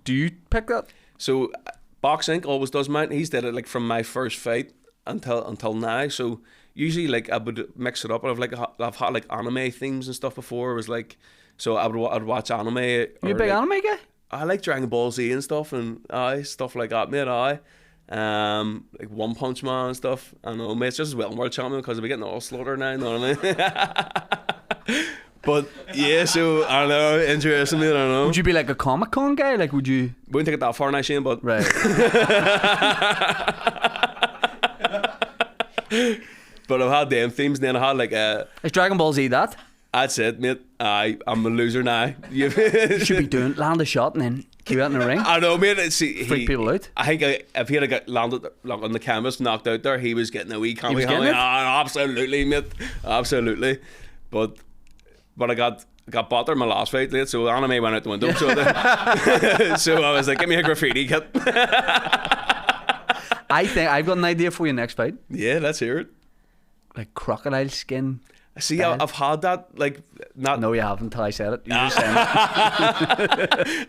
you pick that? So Box Inc. always does mine. He's did it like from my first fight until now. So usually, like, I would mix it up. I've had like anime themes and stuff before. It was like, so I'd watch anime. You a big anime guy? I like Dragon Ball Z and stuff, and stuff like that, mate. Like One Punch Man and stuff. I know, mate. It's just as well world champion because I'll be getting all slaughtered now. You know what I mean? But yeah, so I don't know, interesting, mate. I don't know. Would you be like a Comic-Con guy? Like, would you? Wouldn't take it that far now, Shane, but right. But I've had them themes, and then I had like Is Dragon Ball Z that? That's it, mate. I'm a loser now. You should be doing land a shot and then keep out in the ring. I know, mate. Freak people out. I think if he had got landed on the canvas, knocked out there, he was getting a wee comedy. Absolutely, mate. Absolutely. But I got bought there in my last fight, mate, so anime went out the window. So I was like, give me a graffiti kit. I think I've got an idea for your next fight. Yeah, let's hear it. Like crocodile skin. See, I've had that, like, not. No, you haven't until I said it. You just saying it.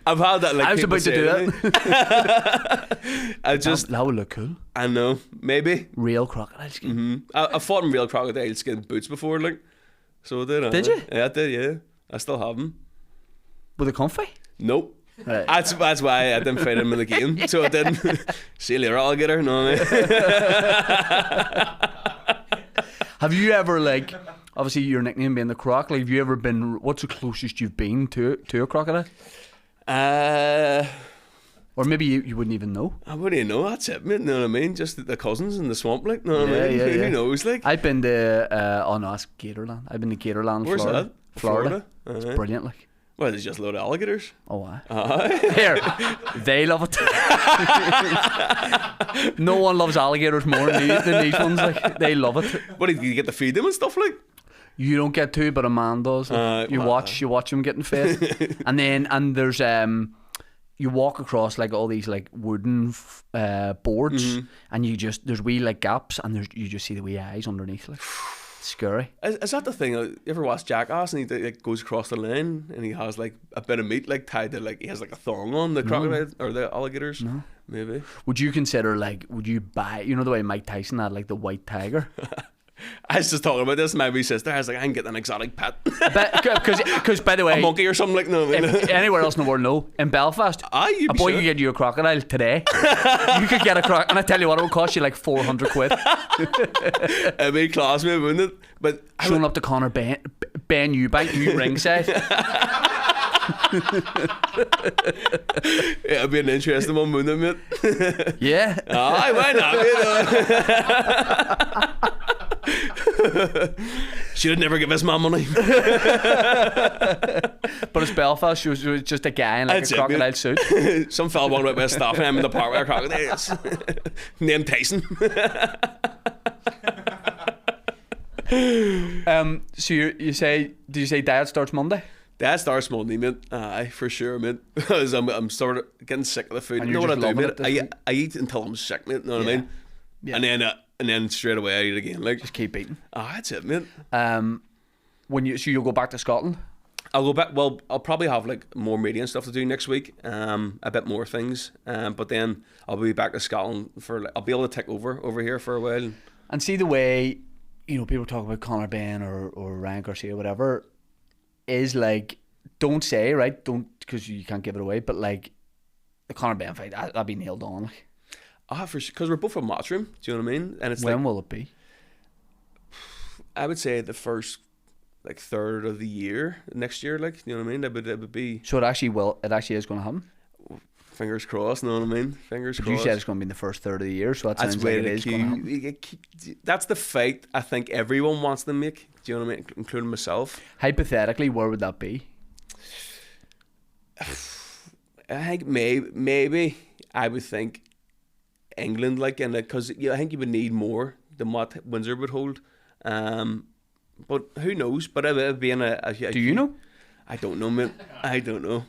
I've had that, like, I was about to do that. That would look cool. I know, maybe real crocodile skin. I fought in real crocodile skin boots before, like, so I did. Did you? Yeah, I did. Yeah, I still have them. Were they comfy? Nope. Right. That's why I didn't fight him in the game. So I didn't. See you later, alligator. No, mate. Have you ever, like, obviously your nickname being the Croc, like, have you ever been, what's the closest you've been to a crocodile? Or maybe you wouldn't even know. I wouldn't even know. That's it, mate. Know what I mean? Just the cousins in the swamp, like. Know what I mean? Who knows, like? I've been to that's Gatorland. I've been to Gatorland. Where's Florida. that? Florida. It's brilliant, like. Well, there's just a load of alligators. Oh, aye. Here, they love it. No one loves alligators more than these ones. Like, they love it. What, did you get to feed them and stuff, like? You don't get to, but a man does. You watch him getting fed, and there's you walk across like all these like wooden boards, and there's wee like gaps, and you just see the wee eyes underneath. Like, it's scary. Is that the thing? You ever watch Jackass and he like goes across the lane and he has like a bit of meat like tied to like he has like a thong on the crocodile or the alligators? No. Maybe. Would you consider like would you buy? You know the way Mike Tyson had like the white tiger. I was just talking about this. My wee sister, I was like, I can get an exotic pet. Because by the way, a monkey or something like no. If anywhere else in the world, no. In Belfast, a boy could get you a crocodile today. You could get a crocodile, and I tell you what, it would cost you like 400 quid. It'd be class, me, wouldn't it? But showing up to Conor Benn Eubank, you ringside. It'd be an interesting one, wouldn't it, mate? Yeah. Aye, why not, mate? Should never give us my money. But it's Belfast. She was just a guy in like a crocodile suit. Some fella walking about with a staff and I'm in the park with a crocodile. Named Tyson. So did you say diet starts Monday? That starts Monday, mate. Aye, for sure, mate. Because I'm sort of getting sick of the food. And you know what I do, mate? I eat until I'm sick, mate. You know what I mean? Yeah. And then straight away I eat again. Like just keep eating. That's it, mate. You'll go back to Scotland? I'll go back. Well, I'll probably have like more media and stuff to do next week. A bit more things. But then I'll be back to Scotland I'll be able to take over here for a while. And see the way, people talk about Conor Benn or Ryan Garcia or whatever, is like, don't say, right? Don't, because you can't give it away, but like the Conor Benn fight, that'd be nailed on. Like. For sure, because we're both from Matchroom. Do you know what I mean? And it's when will it be? I would say the first like third of the year next year. Like, you know what I mean? It would be. So it actually is going to happen. Fingers crossed. You know what I mean? Fingers crossed. You said it's going to be in the first third of the year, so that sounds like it is going to happen. That's the fight I think everyone wants to make. Do you know what I mean? Including myself. Hypothetically, where would that be? I think maybe I would think England, like, and because I think you would need more than what Windsor would hold. But who knows? But it would be in a do you know? I don't know, mate. I don't know.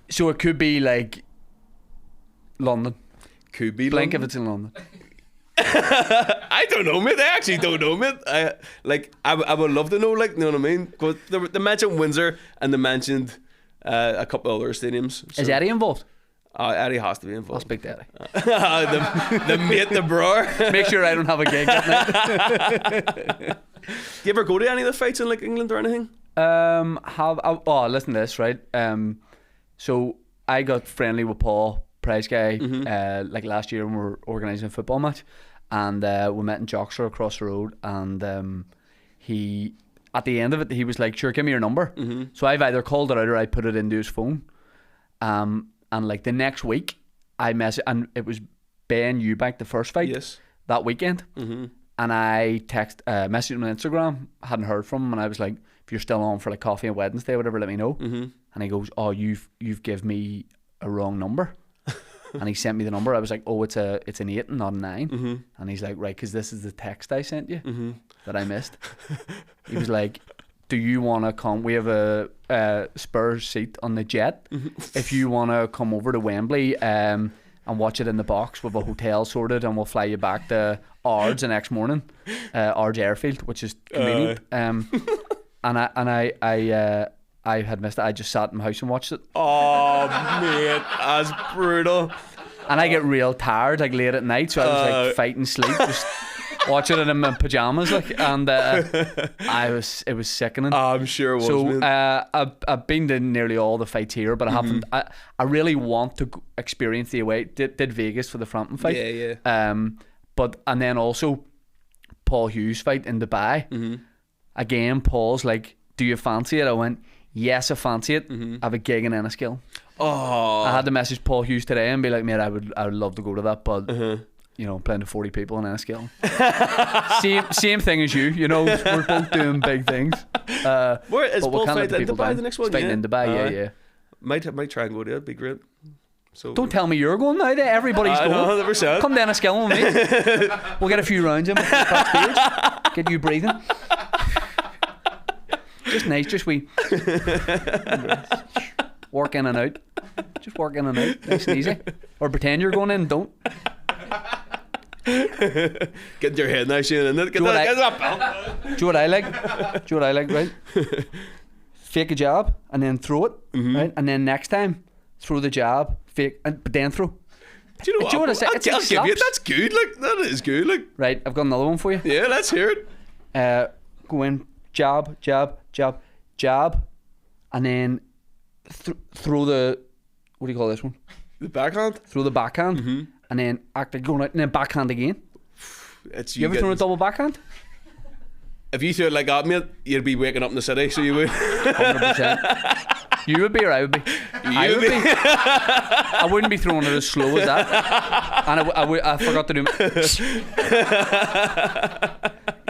So it could be like London. Could be Blink London. if it's in London. I don't know, mate. I actually don't know, mate. I would love to know, like, you know what I mean? Because they mentioned Windsor and they mentioned a couple of other stadiums. So. Is Eddie involved? Eddie has to be I'll involved. speak to Eddie. the mate, the bro. Make sure I don't have a gig that night. You ever go to any of the fights in like England or anything? Listen to this, right? So I got friendly with Paul Price guy like last year when we were organising a football match, and we met in Jockster across the road, and he at the end of it he was like, sure, give me your number. So I've either called it out or I put it into his phone, and like the next week I messaged, and it was Benn Eubank, the first fight that weekend, and I messaged him on Instagram, hadn't heard from him, and I was like, if you're still on for like coffee on Wednesday or whatever, let me know. And he goes, oh, you've given me a wrong number. And he sent me the number. I was like, oh, it's an 8 and not a 9. And he's like, right, because this is the text I sent you that I missed. He was like, do you want to come? We have a Spurs seat on the jet. If you want to come over to Wembley and watch it in the box with a hotel sorted, and we'll fly you back to Ards the next morning, Ards Airfield, which is convenient. And I had missed it. I just sat in my house and watched it. Oh, mate, that's brutal. And I get real tired, like late at night, so I was like fighting sleep, just watching it in my pajamas, like, and it was sickening. I'm sure it was. So I've been to nearly all the fights here, but I haven't. I really want to experience the away. Did Vegas for the Frampton fight? Yeah. And then also Paul Hughes fight in Dubai. Again, Paul's like, do you fancy it? I went, yes, I fancy it. I have a gig in Enniskillen. Oh, I had to message Paul Hughes today and be like, mate, I would love to go to that, but you know, I'm playing to 40 people in Enniskillen. same thing as you. You know, we're both doing big things. Where is Paul fighting in Dubai? The next one, fighting in Dubai, yeah. Might try and go there. It'd be great. So Don't tell me you're going now. Everybody's I going. know, 100%. Come down a skill with me. We'll get a few rounds in before backstage. Get you breathing. Just nice, just we work in and out. Just work in and out, nice and easy. Or pretend you're going in and don't. Get your head nice in it. Get what that belt. Do you know what I like? Do you know what I like, right? Fake a jab and then throw it, right? And then next time, throw the jab, fake, but then throw. Do you know Do you what? want to say? I'll It's like give you. slaps. That's good. Like that is good. Like Right, I've got another one for you. yeah, let's hear it. Go in, jab, jab, jab, jab, and then throw the, what do you call this one? The backhand. Throw the backhand, and then act like going out, and then backhand again. It's You ever thrown a double backhand? If you threw it like that, mate, you'd be waking up in the city. So you would. 100%. You would be, or I would be. I would be. I wouldn't be throwing it as slow as that. And I forgot to do.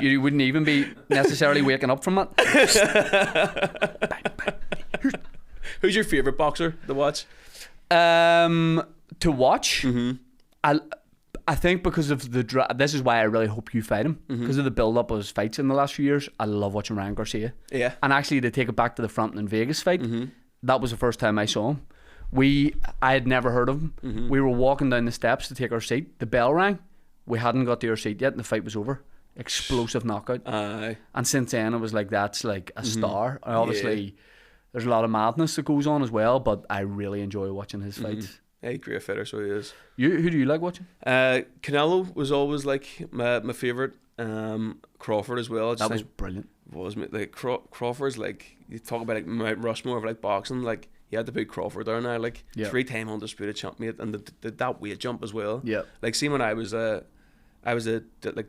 You wouldn't even be necessarily waking up from it. Who's your favourite boxer to watch? To watch, I think because of the this is why I really hope you fight him, because of the build up of his fights in the last few years. I love watching Ryan Garcia. Yeah. And actually, to take it back to the Frampton and Vegas fight, that was the first time I saw him. I had never heard of him. We were walking down the steps to take our seat. The bell rang. We hadn't got to our seat yet, and the fight was over. Explosive knockout. Aye. And since then, it was like, that's like a star. And obviously, there's a lot of madness that goes on as well, but I really enjoy watching his fights. Hey, great fighter, so he is. Who do you like watching? Canelo was always like my favourite. Crawford as well. That was brilliant. Was like Crawford's like, you talk about like Mount Rushmore of like boxing, like you had to put Crawford there now, like 3-time undisputed champion, and that weight jump as well. Yeah. Like see when I was a like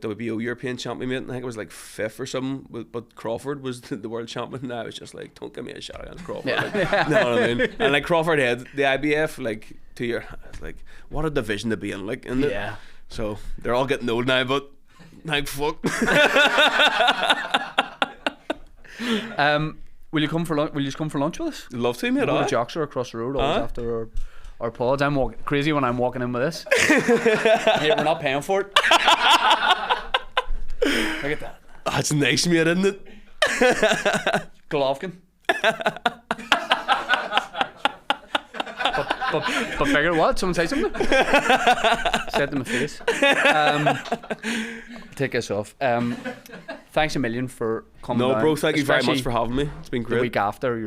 WBO European champion, mate, and I think it was like 5th or something, but Crawford was the world champion, and I was just like, don't give me a shot against Crawford. Like, you know what I mean? And like Crawford had the IBF like 2 year, like what a division to be in, like, isn't it? Yeah. So they're all getting old now, but like fuck. Will you come for lunch? Will you just come for lunch with us? Love to, mate. Go to Joxer across the road always after our pods. I'm crazy when I'm walking in with this. Hey, we're not paying for it. Look at that. That's nice, mate, isn't it? Golovkin. but bigger what? Someone say something? Said to my face. Take this off. Thanks a million for coming down. No, bro, thank you very much especially for having me. It's been the great. week after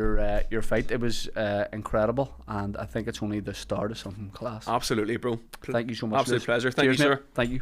your fight. It was incredible, and I think it's only the start of something class. Absolutely, bro. Thank you so much. Absolute Lewis. pleasure. Thank Cheers, you, mate. sir. Thank you.